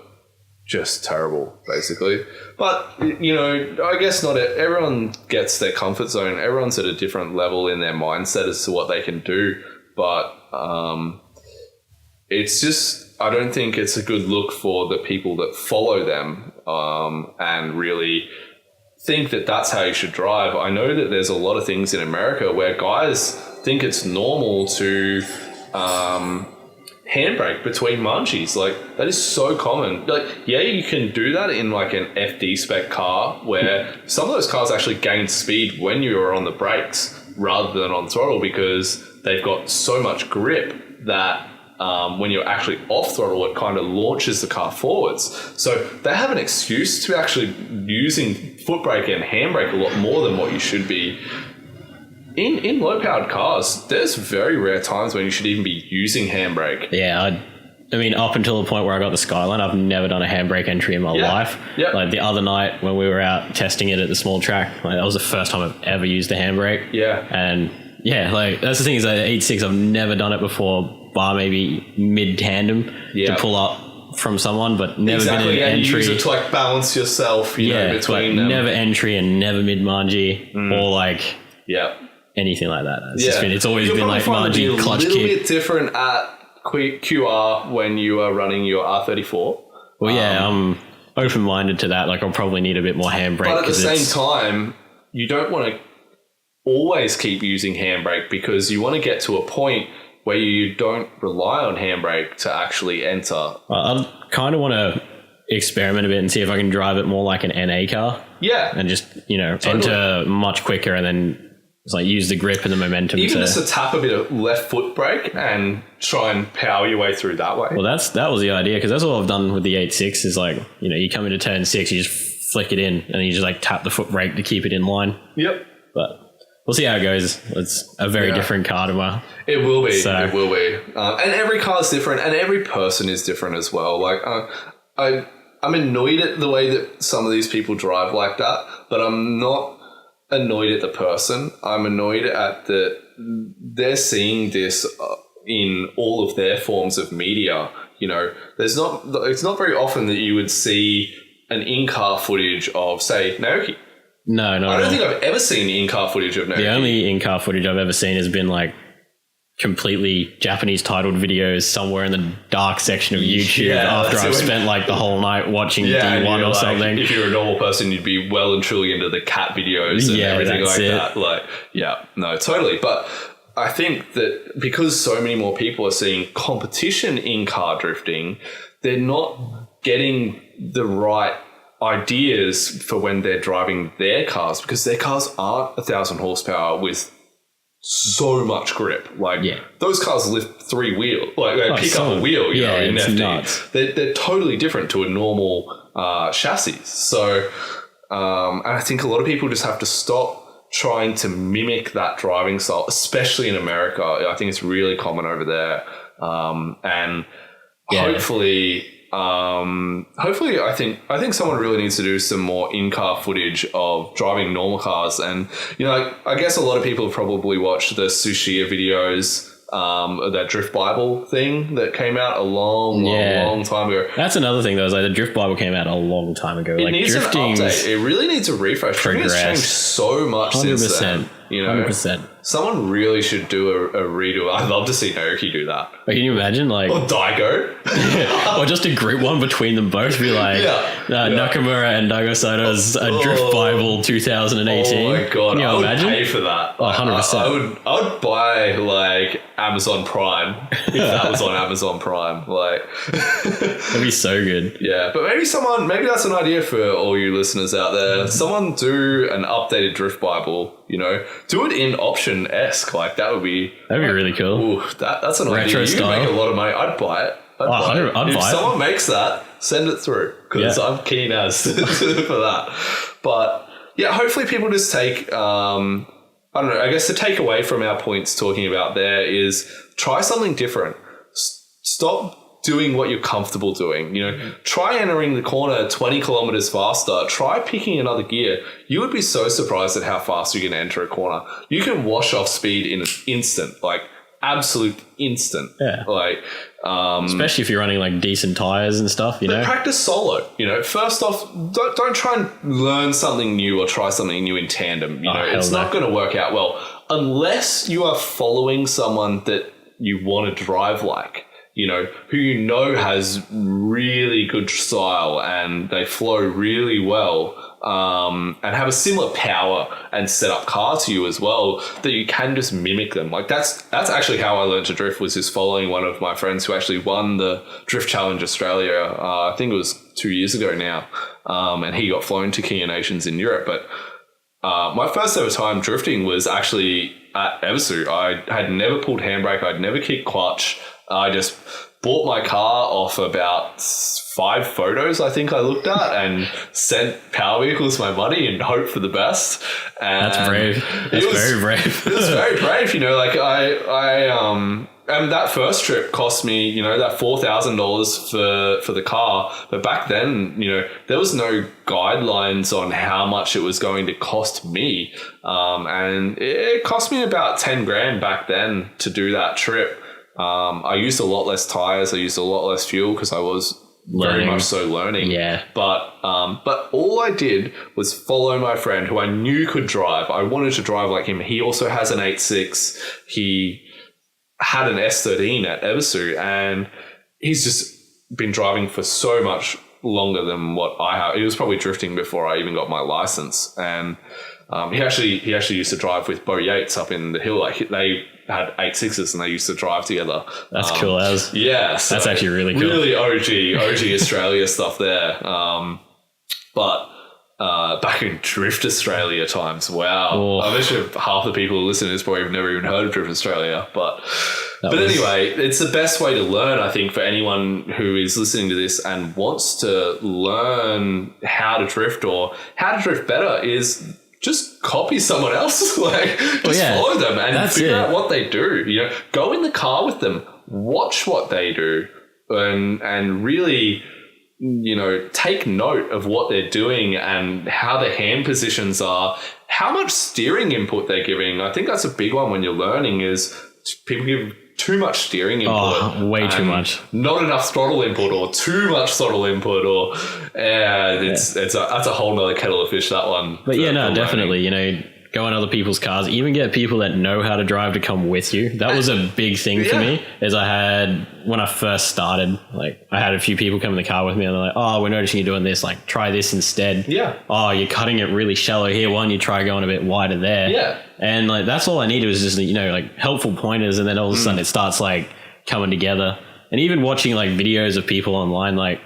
just terrible, basically. But, you know, I guess not everyone gets their comfort zone. Everyone's at a different level in their mindset as to what they can do. But it's just, I don't think it's a good look for the people that follow them and really think that that's how you should drive. I know that there's a lot of things in America where guys think it's normal to handbrake between munchies. Like, that is so common. Like, yeah, you can do that in like an FD spec car where some of those cars actually gain speed when you are on the brakes rather than on throttle, because they've got so much grip that when you're actually off throttle, it kind of launches the car forwards. So they have an excuse to actually using foot brake and handbrake a lot more than what you should be. In low-powered cars, there's very rare times when you should even be using handbrake. Yeah, I mean, up until the point where I got the Skyline, I've never done a handbrake entry in my life. Yep. Like the other night when we were out testing it at the small track, like that was the first time I've ever used a handbrake. Yeah. And yeah, like that's the thing is that 8.6, I've never done it before, bar maybe mid-tandem to pull up from someone, but never been in entry. You use it to like balance yourself, you know, between them. Never entry and never mid-manji or like... Yeah. Anything like that. It's always been like margin clutch kick. A little bit different at QR when you are running your R34. Well, yeah, I'm open-minded to that. Like, I'll probably need a bit more handbrake. But at the same time, you don't want to always keep using handbrake, because you want to get to a point where you don't rely on handbrake to actually enter. I kind of want to experiment a bit and see if I can drive it more like an NA car. Yeah. And just, you know, enter much quicker and then... It's like use the grip and the momentum. Even just to tap a bit of left foot brake and try and power your way through that way. Well, that was the idea, because that's all I've done with the 8.6 is like, you know, you come into turn 6, you just flick it in and you just like tap the foot brake to keep it in line. Yep. But we'll see how it goes. It's a very different car tomorrow. It will be. It will be. And every car is different, and every person is different as well. Like, I'm annoyed at the way that some of these people drive like that, but I'm not annoyed at the person. I'm annoyed at they're seeing this in all of their forms of media. You know, it's not very often that you would see an in-car footage of, say, Naoki. No, I don't think I've ever seen in-car footage of Naoki. The only in-car footage I've ever seen has been like completely Japanese titled videos somewhere in the dark section of YouTube after I've spent like the whole night watching D1 or something. If you're a normal person, you'd be well and truly into the cat videos and everything like that. Like, no, totally. But I think that because so many more people are seeing competition in car drifting, they're not getting the right ideas for when they're driving their cars, because their cars aren't 1,000 horsepower with so much grip. Like, those cars lift 3 wheels, like they pick up a wheel, you know, in FD. They're totally different to a normal chassis. So, and I think a lot of people just have to stop trying to mimic that driving style, especially in America. I think it's really common over there. And hopefully, I think someone really needs to do some more in-car footage of driving normal cars. And, you know, I guess a lot of people have probably watched the Sushiya videos, that Drift Bible thing that came out a long time ago. That's another thing though, is like the Drift Bible came out a long time ago. It needs an update. It really needs a refresh. Drifting has changed so much 100%. Since then. You know, 100%. Someone really should do a redo. I'd love to see Naoki do that. But can you imagine, like, or Daigo, or just a group one between them both? Be like, Nakamura and Daigo Saito's Drift Bible 2018. Oh my god, can you I imagine? would pay for that. 100%. I would buy like Amazon Prime if that was on Amazon Prime. Like, that'd be so good. Yeah, but maybe that's an idea for all you listeners out there. Someone do an updated Drift Bible. You know, do it in option-esque. Like, that'd be really cool. Ooh, that's an retro idea. style. You can make a lot of money. I'd buy it. I'd buy it. If someone makes that, send it through, because I'm keen as for that. But yeah, hopefully people just take, I don't know, I guess the takeaway from our points talking about there is try something different. Stop doing what you're comfortable doing. You know, try entering the corner 20 kilometers faster. Try picking another gear. You would be so surprised at how fast you're going to enter a corner. You can wash off speed in an instant, like absolute instant. Yeah. Like, especially if you're running like decent tires and stuff, you know. Practice solo. You know, first off, don't try and learn something new or try something new in tandem. You know, it's not going to work out well unless you are following someone that you want to drive like. You know, who you know has really good style and they flow really well, and have a similar power and setup car to you as well, that you can just mimic them. Like, that's actually how I learned to drift, was just following one of my friends who actually won the Drift Challenge Australia. I think it was 2 years ago now, and he got flown to King of Nations in Europe. But my first ever time drifting was actually at Eversu. I had never pulled handbrake. I'd never kicked clutch. I just bought my car off about 5 photos I think I looked at and sent Power Vehicles my money and hoped for the best. And that's brave. That's very brave. It was very brave, you know, like and that first trip cost me, you know, that $4,000 for the car. But back then, you know, there was no guidelines on how much it was going to cost me. And it cost me about 10 grand back then to do that trip. I used a lot less tires. I used a lot less fuel because I was very much so learning. Yeah. But all I did was follow my friend who I knew could drive. I wanted to drive like him. He also has an 8.6. He had an S13 at Eversu, and he's just been driving for so much longer than what I have. He was probably drifting before I even got my license. And he actually used to drive with Bo Yates up in the hill. Like, they had 8.6s and they used to drive together. That's cool as. Yeah. So that's actually really cool. Really OG Australia stuff there. But back in Drift Australia times, wow. Oh. I bet half the people who listen to this probably have never even heard of Drift Australia. But anyway, it's the best way to learn, I think, for anyone who is listening to this and wants to learn how to drift or how to drift better, is just copy someone else. Like, just follow them and figure out what they do. You know, go in the car with them, watch what they do, and really, you know, take note of what they're doing and how the hand positions are, how much steering input they're giving. I think that's a big one when you're learning is people give too much steering input. Oh, way too much. Not enough throttle input or too much throttle input or that's a whole nother kettle of fish, that one. But definitely, you know, go in other people's cars, even get people that know how to drive to come with you. That was a big thing for me, is I had, when I first started, like I had a few people come in the car with me and they're like, oh, we're noticing you're doing this, like try this instead. Yeah. Oh, you're cutting it really shallow here. Why don't you try going a bit wider there? Yeah. And like, that's all I needed was just, you know, like helpful pointers. And then all of a sudden it starts like coming together. And even watching like videos of people online, like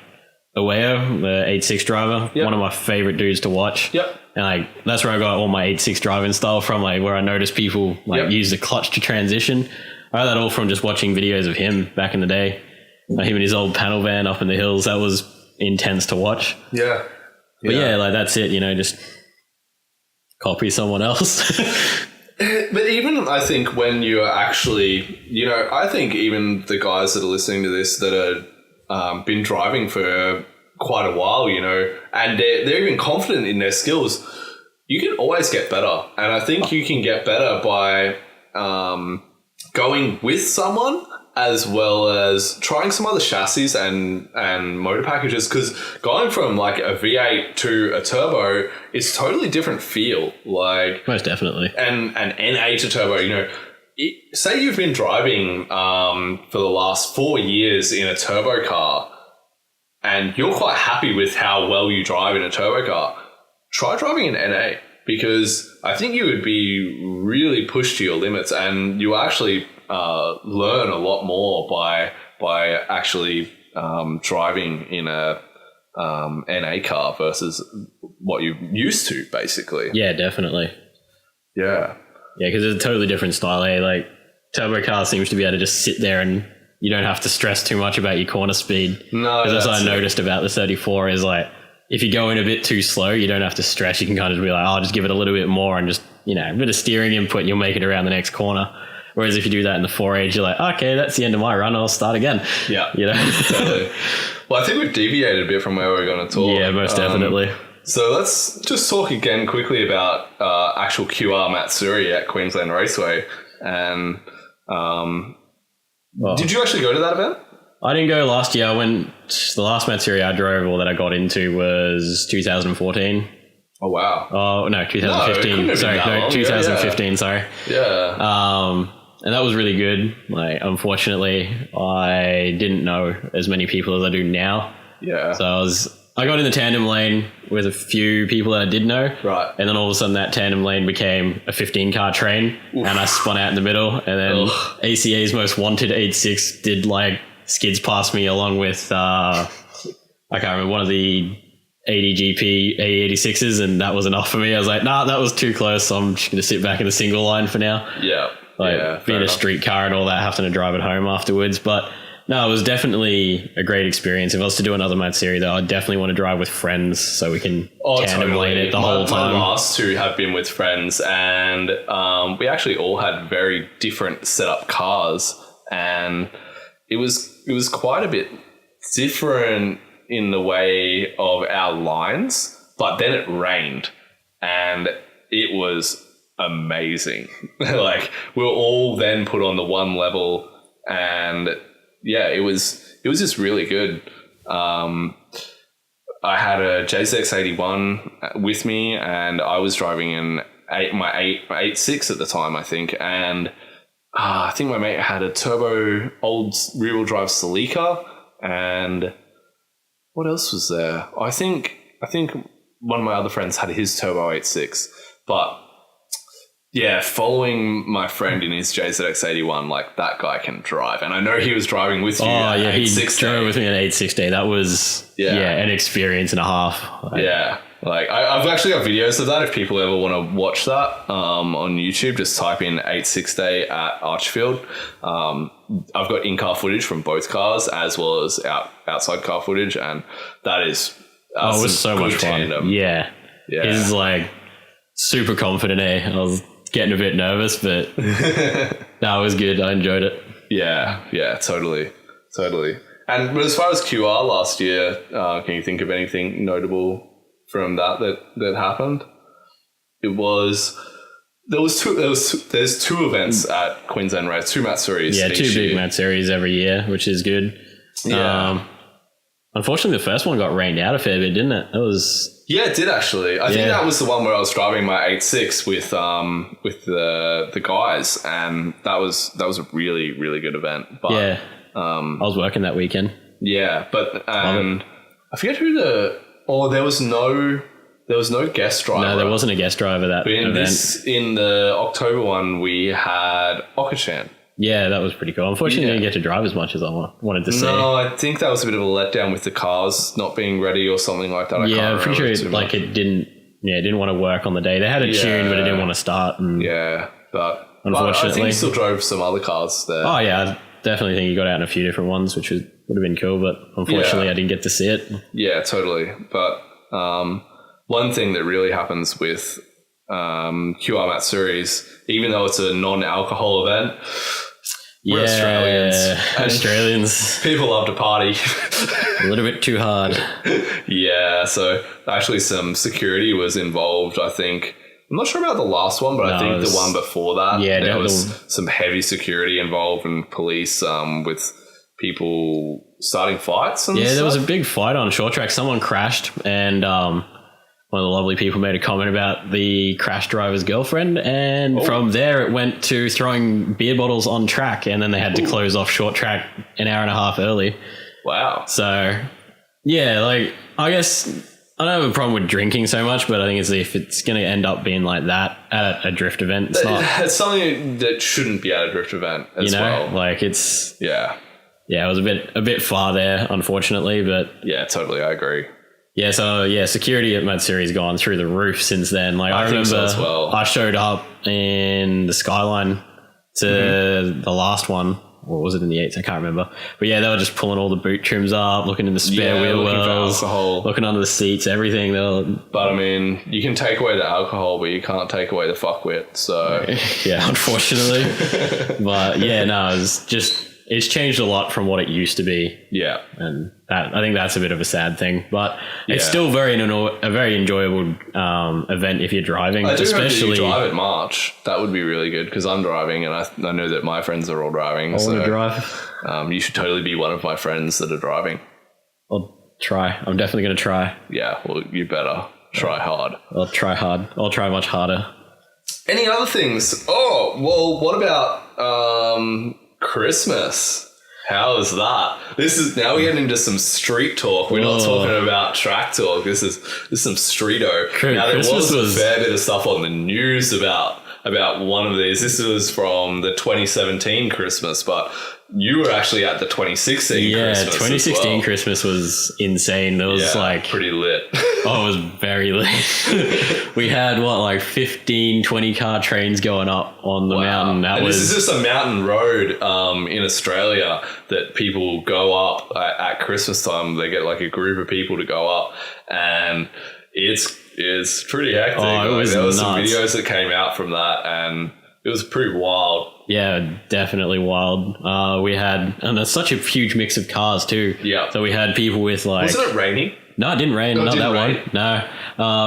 Aweo, the 8.6 driver, one of my favorite dudes to watch. Yep. And like, that's where I got all my 8.6 driving style from, like where I noticed people like use the clutch to transition. I got that all from just watching videos of him back in the day. Like him in his old panel van up in the hills. That was intense to watch. Yeah. But like that's it, you know, just copy someone else. But even I think when you're actually, you know, I think even the guys that are listening to this that are been driving for quite a while, you know, and they're even confident in their skills, you can always get better. And I think you can get better by going with someone as well as trying some other chassis and motor packages, because going from like a V8 to a turbo is totally different feel. Like most definitely. And NA to turbo, you know, say you've been driving for the last 4 years in a turbo car and you're quite happy with how well you drive in a turbo car, try driving an NA, because I think you would be really pushed to your limits and you actually learn a lot more by actually driving in a NA car versus what you're used to, basically. Yeah, definitely. Yeah. Yeah, because it's a totally different style. Like turbo car seems to be able to just sit there and you don't have to stress too much about your corner speed. No, that's what I noticed about the 34 is like, if you go in a bit too slow, you don't have to stress. You can kind of be like, I'll just give it a little bit more and just, you know, a bit of steering input and you'll make it around the next corner. Whereas if you do that in the 4Age, you're like, okay, that's the end of my run. I'll start again. Yeah. You know? Totally. Well, I think we've deviated a bit from where we're going to talk. Yeah, most definitely. So let's just talk again quickly about actual QR Matsuri at Queensland Raceway. And did you actually go to that event? I didn't go last year. The last Matsuri I drove or that I got into was 2014. Oh, wow. Oh, no, 2015. No, sorry, 2015, sorry. Yeah. And that was really good. Like, unfortunately, I didn't know as many people as I do now. Yeah. So I got in the tandem lane with a few people that I did know. Right. And then all of a sudden that tandem lane became a 15-car train. Oof. And I spun out in the middle. And then ACA's most wanted 8.6 did like skids past me along with, I can't remember, one of the 80 GP A86s, and that was enough for me. I was like, nah, that was too close. So I'm just going to sit back in the single line for now. Yeah. Like being a street car and all that, having to drive it home afterwards. But no, it was definitely a great experience. If I was to do another Matsuri though, I'd definitely want to drive with friends so we can tandem lane it the whole time. My last two have been with friends, and we actually all had very different setup cars, and it was quite a bit different in the way of our lines, but then it rained and it was amazing. Like we were all then put on the one level, and yeah, it was just really good. I had a JZX81 with me, and I was driving my 8.6 at the time, I think, and I think my mate had a turbo old rear-wheel drive Celica, and what else was there? I think one of my other friends had his turbo 8.6, but yeah, following my friend in his JZX81, like that guy can drive, and I know he was driving with you. Oh yeah, he drove with me at 8.6. That was an experience and a half. Yeah. Like I've actually got videos of that. If people ever want to watch that on YouTube, just type in 8.6 day at Archfield. I've got in-car footage from both cars as well as outside car footage, and that is it was so much fun. Tandem. Yeah. It's like super confident, I was getting a bit nervous, but no, it was good. I enjoyed it. Yeah, totally. And as far as QR last year, can you think of anything notable from that happened? There's two events at Queensland Race, two Mat Series. Yeah, two big Mat Series every year, which is good. Yeah. Unfortunately, the first one got rained out a fair bit, didn't it? Yeah, it did actually. I think that was the one where I was driving my 8.6 with the guys, and that was a really, really good event. But, yeah, I was working that weekend. Yeah, but I forget who there was no guest driver. No, there wasn't a guest driver that event. In the October one, we had Okachan. Yeah, that was pretty cool. Unfortunately, I didn't get to drive as much as I wanted to see. No, I think that was a bit of a letdown with the cars not being ready or something like that. I'm pretty sure it didn't want to work on the day. They had a tune, but it didn't want to start. And but unfortunately, I think you still drove some other cars there. Oh yeah, I definitely think you got out in a few different ones, which would have been cool. But unfortunately, I didn't get to see it. Yeah, totally. But one thing that really happens with QR Mat Series, even though it's a non-alcohol event, we're Australians. People love to party. A little bit too hard. Yeah, so actually some security was involved, I think. I'm not sure about the last one, but I think the one before that, there was some heavy security involved and police with people starting fights and stuff. There was a big fight on short track. Someone crashed and one of the lovely people made a comment about the crash driver's girlfriend, and from there it went to throwing beer bottles on track, and then they had to close off short track an hour and a half early. Wow. So, yeah, I guess I don't have a problem with drinking so much, but I think if it's going to end up being like that at a drift event, it's something that shouldn't be at a drift event as well. It's... Yeah. Yeah, it was a bit far there, unfortunately, but... Yeah, totally, I agree. Yeah, so security at Mat Series gone through the roof since then. I remember so as well. I showed up in the Skyline to the last one. Or was it in the 8s? I can't remember. But yeah, they were just pulling all the boot trims up, looking in the spare wheel wells, looking under the seats, everything. But I mean, you can take away the alcohol, but you can't take away the fuckwit. So yeah, unfortunately. But yeah, no, it's changed a lot from what it used to be. Yeah. And I think that's a bit of a sad thing. But it's still a very enjoyable event if you're driving. Especially if you drive at March. That would be really good because I'm driving and I know that my friends are all driving. I want to drive. You should totally be one of my friends that are driving. I'll try. I'm definitely going to try. Yeah, well, you better try hard. I'll try hard. I'll try much harder. Any other things? Oh, well, what about... Christmas. How is that? Now we're getting into some street talk. We're not talking about track talk. This is some streeto. Now there was a fair bit of stuff on the news about one of these. This was from the 2017 Christmas, but you were actually at the 2016 Christmas. Yeah, 2016 Christmas was insane. It was pretty lit. Oh, it was very lit. We had 15, 20 car trains going up on the mountain. This is just a mountain road in Australia that people go up at Christmas time. They get a group of people to go up, and it's pretty hectic. Oh, there was nuts. Some videos that came out from that, and it was pretty wild. Yeah, definitely wild. We had, and there's such a huge mix of cars too. Yeah. So we had people with Wasn't it raining? No, it didn't rain. Not that one. No.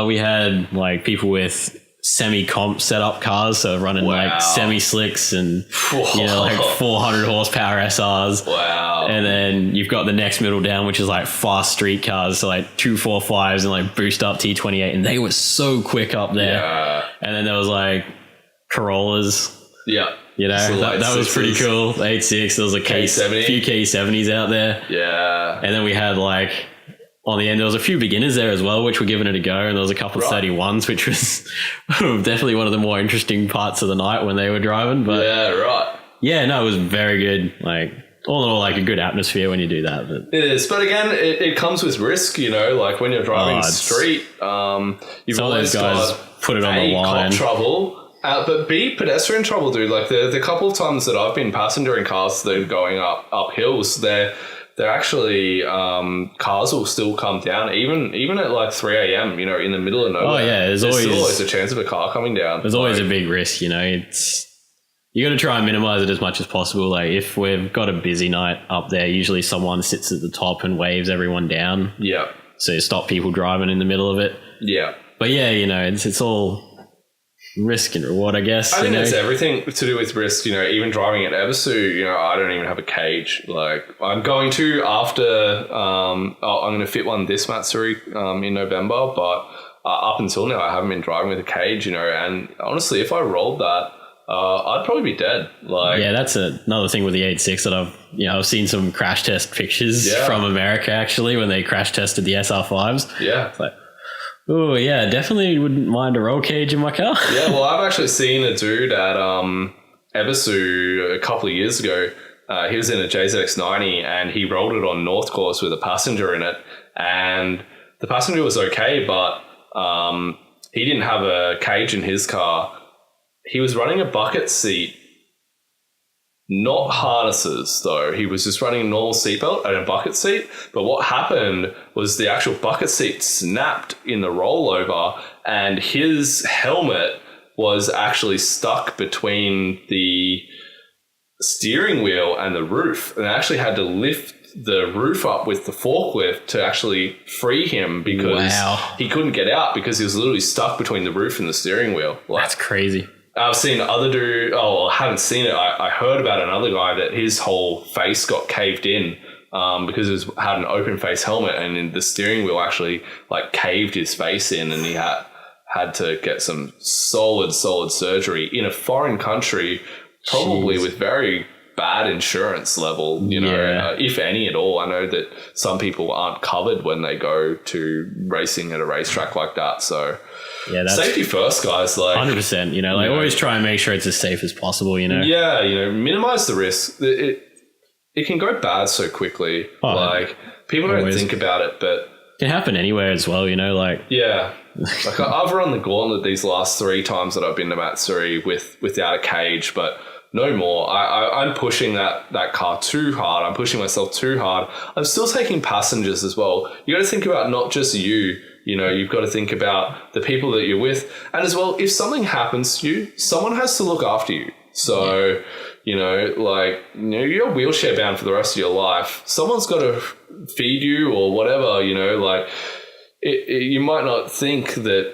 We had people with semi-comp setup cars, so running semi-slicks and 400 horsepower SRs. Wow. And then you've got the next middle down, which is fast street cars, so 245s and boost up T28, and they were so quick up there. Yeah. And then there was Corollas. Yeah. That was pretty cool. 8.6, there was a few K70s out there. Yeah. And then we had on the end, there was a few beginners there as well, which were giving it a go. And there was a couple of 31s, which was definitely one of the more interesting parts of the night when they were driving. But yeah, right. Yeah, no, it was very good. All in all, a good atmosphere when you do that. But it is. But again, it comes with risk, when you're driving street. You've always got put it on the line. Cop trouble. But B, pedestrian trouble, dude. The couple of times that I've been passenger in cars that are going up hills, they're actually cars will still come down even at like 3 a.m. You know, in the middle of nowhere. Oh yeah, there's still always always a chance of a car coming down. There's always a big risk, you know. You got to try and minimize it as much as possible. Like if we've got a busy night up there, usually someone sits at the top and waves everyone down. Yeah. So you stop people driving in the middle of it. Yeah. But yeah, you know, it's all risk and reward, I guess. I think it's everything to do with risk. You know, even driving at Ebisu, you know, I don't even have a cage. Like I'm going to after I'm going to fit one this Matsuri in November, but up until now I haven't been driving with a cage. You know, and honestly, if I rolled that, I'd probably be dead. Like, yeah, that's another thing with the 8.6 that I've seen some crash test pictures from America actually when they crash tested the SR5s. Yeah, it's like, oh yeah, definitely wouldn't mind a roll cage in my car. Yeah, well, I've actually seen a dude at Ebisu a couple of years ago. He was in a JZX90 and he rolled it on North Course with a passenger in it, and the passenger was okay, but he didn't have a cage in his car. He was running a bucket seat, not harnesses though. He was just running a normal seatbelt and a bucket seat. But what happened was the actual bucket seat snapped in the rollover and his helmet was actually stuck between the steering wheel and the roof. And they actually had to lift the roof up with the forklift to actually free him because he couldn't get out because he was literally stuck between the roof and the steering wheel. Like, that's crazy. I've seen other dude. Oh, I haven't seen it. I heard about another guy that his whole face got caved in because it had an open face helmet, and the steering wheel actually like caved his face in, and he had to get some solid surgery in a foreign country, probably with very bad insurance level. You know, if any at all. I know that some people aren't covered when they go to racing at a racetrack like that. So. Yeah, that's safety first, guys. Like 100%. You know, like always try and make sure it's as safe as possible. You know. Yeah, you know, minimize the risk. It can go bad so quickly. Like people don't think about it, but it can happen anywhere as well. You know, like like I've run the gauntlet these last 3 times that I've been to Matsuri without a cage, but no more. I'm pushing that car too hard. I'm pushing myself too hard. I'm still taking passengers as well. You got to think about not just you. You know, you've got to think about the people that you're with. And as well, if something happens to you, someone has to look after you. So, you know, like, you know, you're wheelchair bound for the rest of your life. Someone's got to feed you or whatever, you know, like you might not think that,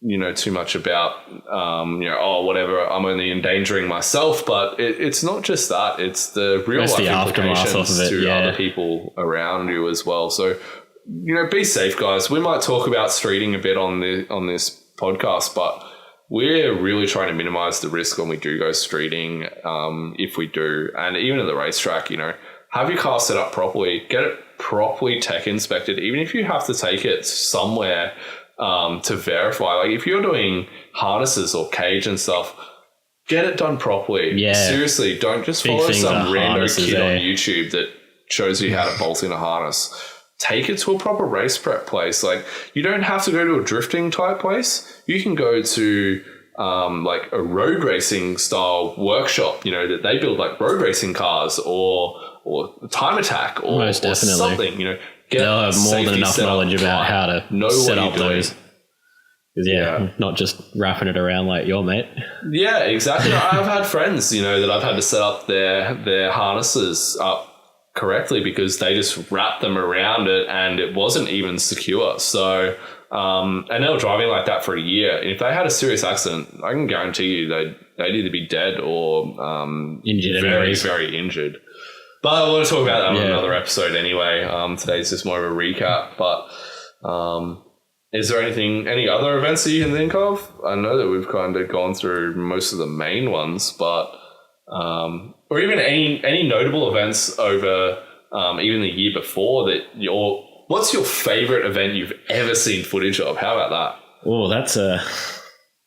you know, too much about, you know, oh, whatever, I'm only endangering myself. But it's not just that. It's the real life implications to other people around you as well. So, you know, be safe, guys. We might talk about streeting a bit on this podcast, but we're really trying to minimize the risk when we do go streeting, if we do. And even at the racetrack, you know, have your car set up properly, get it properly tech inspected, even if you have to take it somewhere to verify. Like if you're doing harnesses or cage and stuff, get it done properly. Yeah. Seriously, don't just follow some random kid on YouTube that shows you how to bolt in a harness. Take it to a proper race prep place. Like you don't have to go to a drifting type place. You can go to like a road racing style workshop, you know, that they build like road racing cars or time attack or something, you know. They'll have more than enough knowledge about how to set up those. Not just wrapping it around like your mate. Yeah, exactly. I've had friends, you know, that I've had to set up their harnesses up correctly because they just wrapped them around it and it wasn't even secure. So, and they were driving like that for a year. And if they had a serious accident, I can guarantee you they'd either be dead or injured, very, very injured. But I want to talk about that on another episode anyway. Today's just more of a recap. But is there any other events that you can think of? I know that we've kind of gone through most of the main ones, but or even any notable events over even the year before that what's your favorite event you've ever seen footage of? How about that? Oh, that's a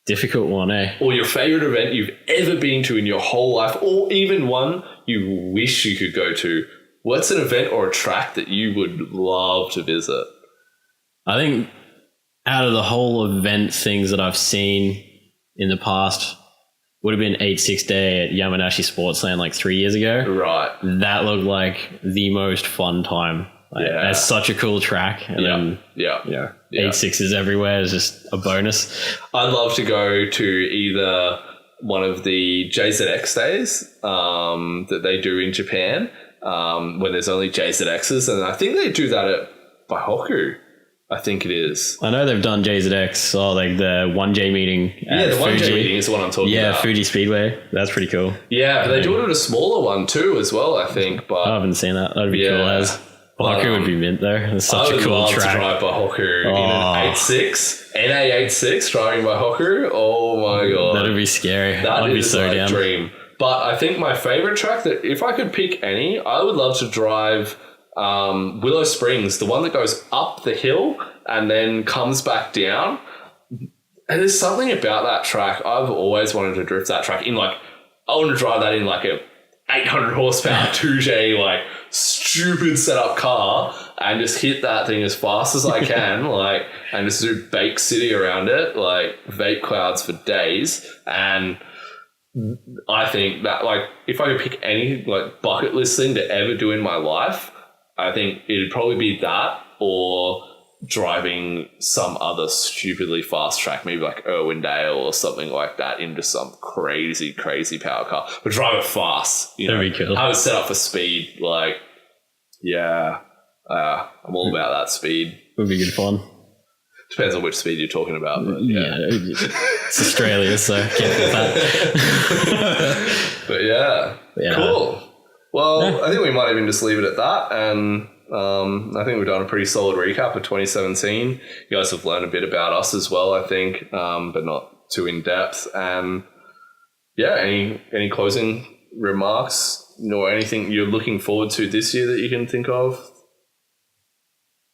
difficult one, eh? Or your favorite event you've ever been to in your whole life, or even one you wish you could go to. What's an event or a track that you would love to visit? I think out of the whole event things that I've seen in the past, would have been 8-6 day at Yamanashi Sportsland like 3 years ago. Right. That looked like the most fun time. Like, that's such a cool track. And then, 8-6s everywhere is just a bonus. I'd love to go to either one of the JZX days that they do in Japan when there's only JZXs. And I think they do that at Baihoku. I think it is. I know they've done JZX, like the 1J meeting. The 1J meeting is what I'm talking about. Yeah, Fuji Speedway. That's pretty cool. Yeah, but they do it at a smaller one too as well, I think. But I haven't seen that. That'd be cool as. Baihoku would be mint there. It's such a cool track. I would love to drive Baihoku in an 8.6, NA 8.6, driving Baihoku. Oh my God. That'd be scary. I'd be so down. Dream. But I think my favorite track, that if I could pick any, I would love to drive Willow Springs, the one that goes up the hill and then comes back down. And there's something about that track. I've always wanted to drift that track in I want to drive that in like a 800 horsepower 2J, like stupid setup car and just hit that thing as fast as I can, and just do Bake City around it, like vape clouds for days. And I think that if I could pick any bucket list thing to ever do in my life, I think it'd probably be that or driving some other stupidly fast track, maybe like Irwindale or something like that, into some crazy power car. But drive it fast. That'd be cool. Have it set up for speed. I'm all about that speed. Would be good fun. Depends on which speed you're talking about. But it's Australia, so can't get that. But cool. Well, I think we might even just leave it at that. And I think we've done a pretty solid recap of 2017. You guys have learned a bit about us as well, I think, but not too in depth. And any closing remarks or anything you're looking forward to this year that you can think of?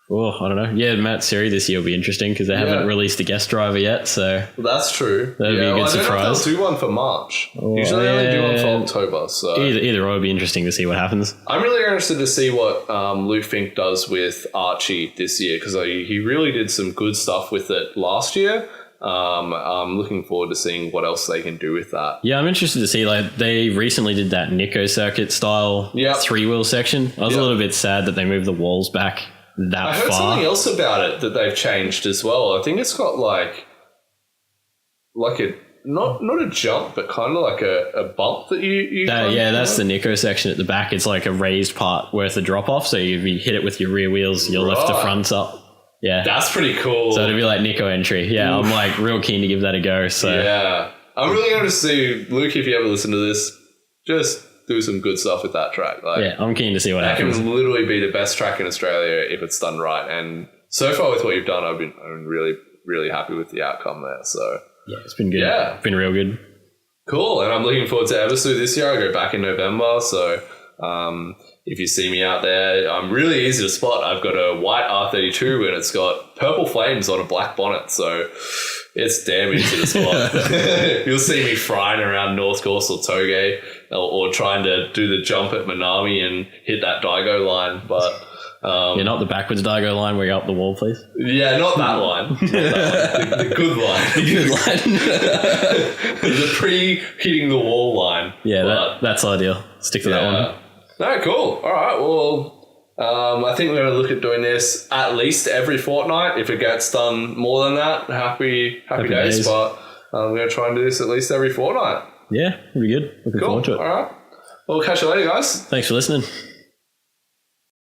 Oh, I don't know. Yeah, Matt Siri this year will be interesting because they haven't released a guest driver yet. So that's true. That'd be a good surprise. I don't know if they'll do one for March. Usually they only do one for October. So either or, it'll be interesting to see what happens. I'm really interested to see what Luke Fink does with Archie this year because he really did some good stuff with it last year. I'm looking forward to seeing what else they can do with that. Yeah, I'm interested to see, they recently did that Nico circuit style 3-wheel section. I was a little bit sad that they moved the walls back that far. I heard something else about it that they've changed as well. I think it's got like a not a jump, but kind of like a bump that you that's the Nico section at the back. It's like a raised part where it's a drop off, so if you hit it with your rear wheels, you'll lift the fronts up. Yeah, that's pretty cool. So it'll be like Nico entry. Yeah, Oof. I'm real keen to give that a go. So I'm really going to see Luke, if you ever listen to this, just do some good stuff with that track. I'm keen to see what happens. That can literally be the best track in Australia if it's done right. And so far with what you've done, I've been really, really happy with the outcome there. So yeah, it's been good. Yeah, it's been real good. Cool, and I'm looking forward to Eversu this year. I go back in November, so if you see me out there, I'm really easy to spot. I've got a white R32 and it's got purple flames on a black bonnet, so it's damn easy to spot. You'll see me frying around North Course or Toge or trying to do the jump at Minami and hit that Daigo line, but not the backwards Daigo line where you're up the wall, please. Yeah, not that line. Not that line. The good line. The good line. The pre-hitting the wall line. Yeah, that's ideal. Stick to that one. No, cool. All right, well, I think we're going to look at doing this at least every fortnight. If it gets done more than that, happy days. But we're going to try and do this at least every fortnight. Yeah, it'll be good. Looking forward to it. All right. Well, we'll catch you later, guys. Thanks for listening.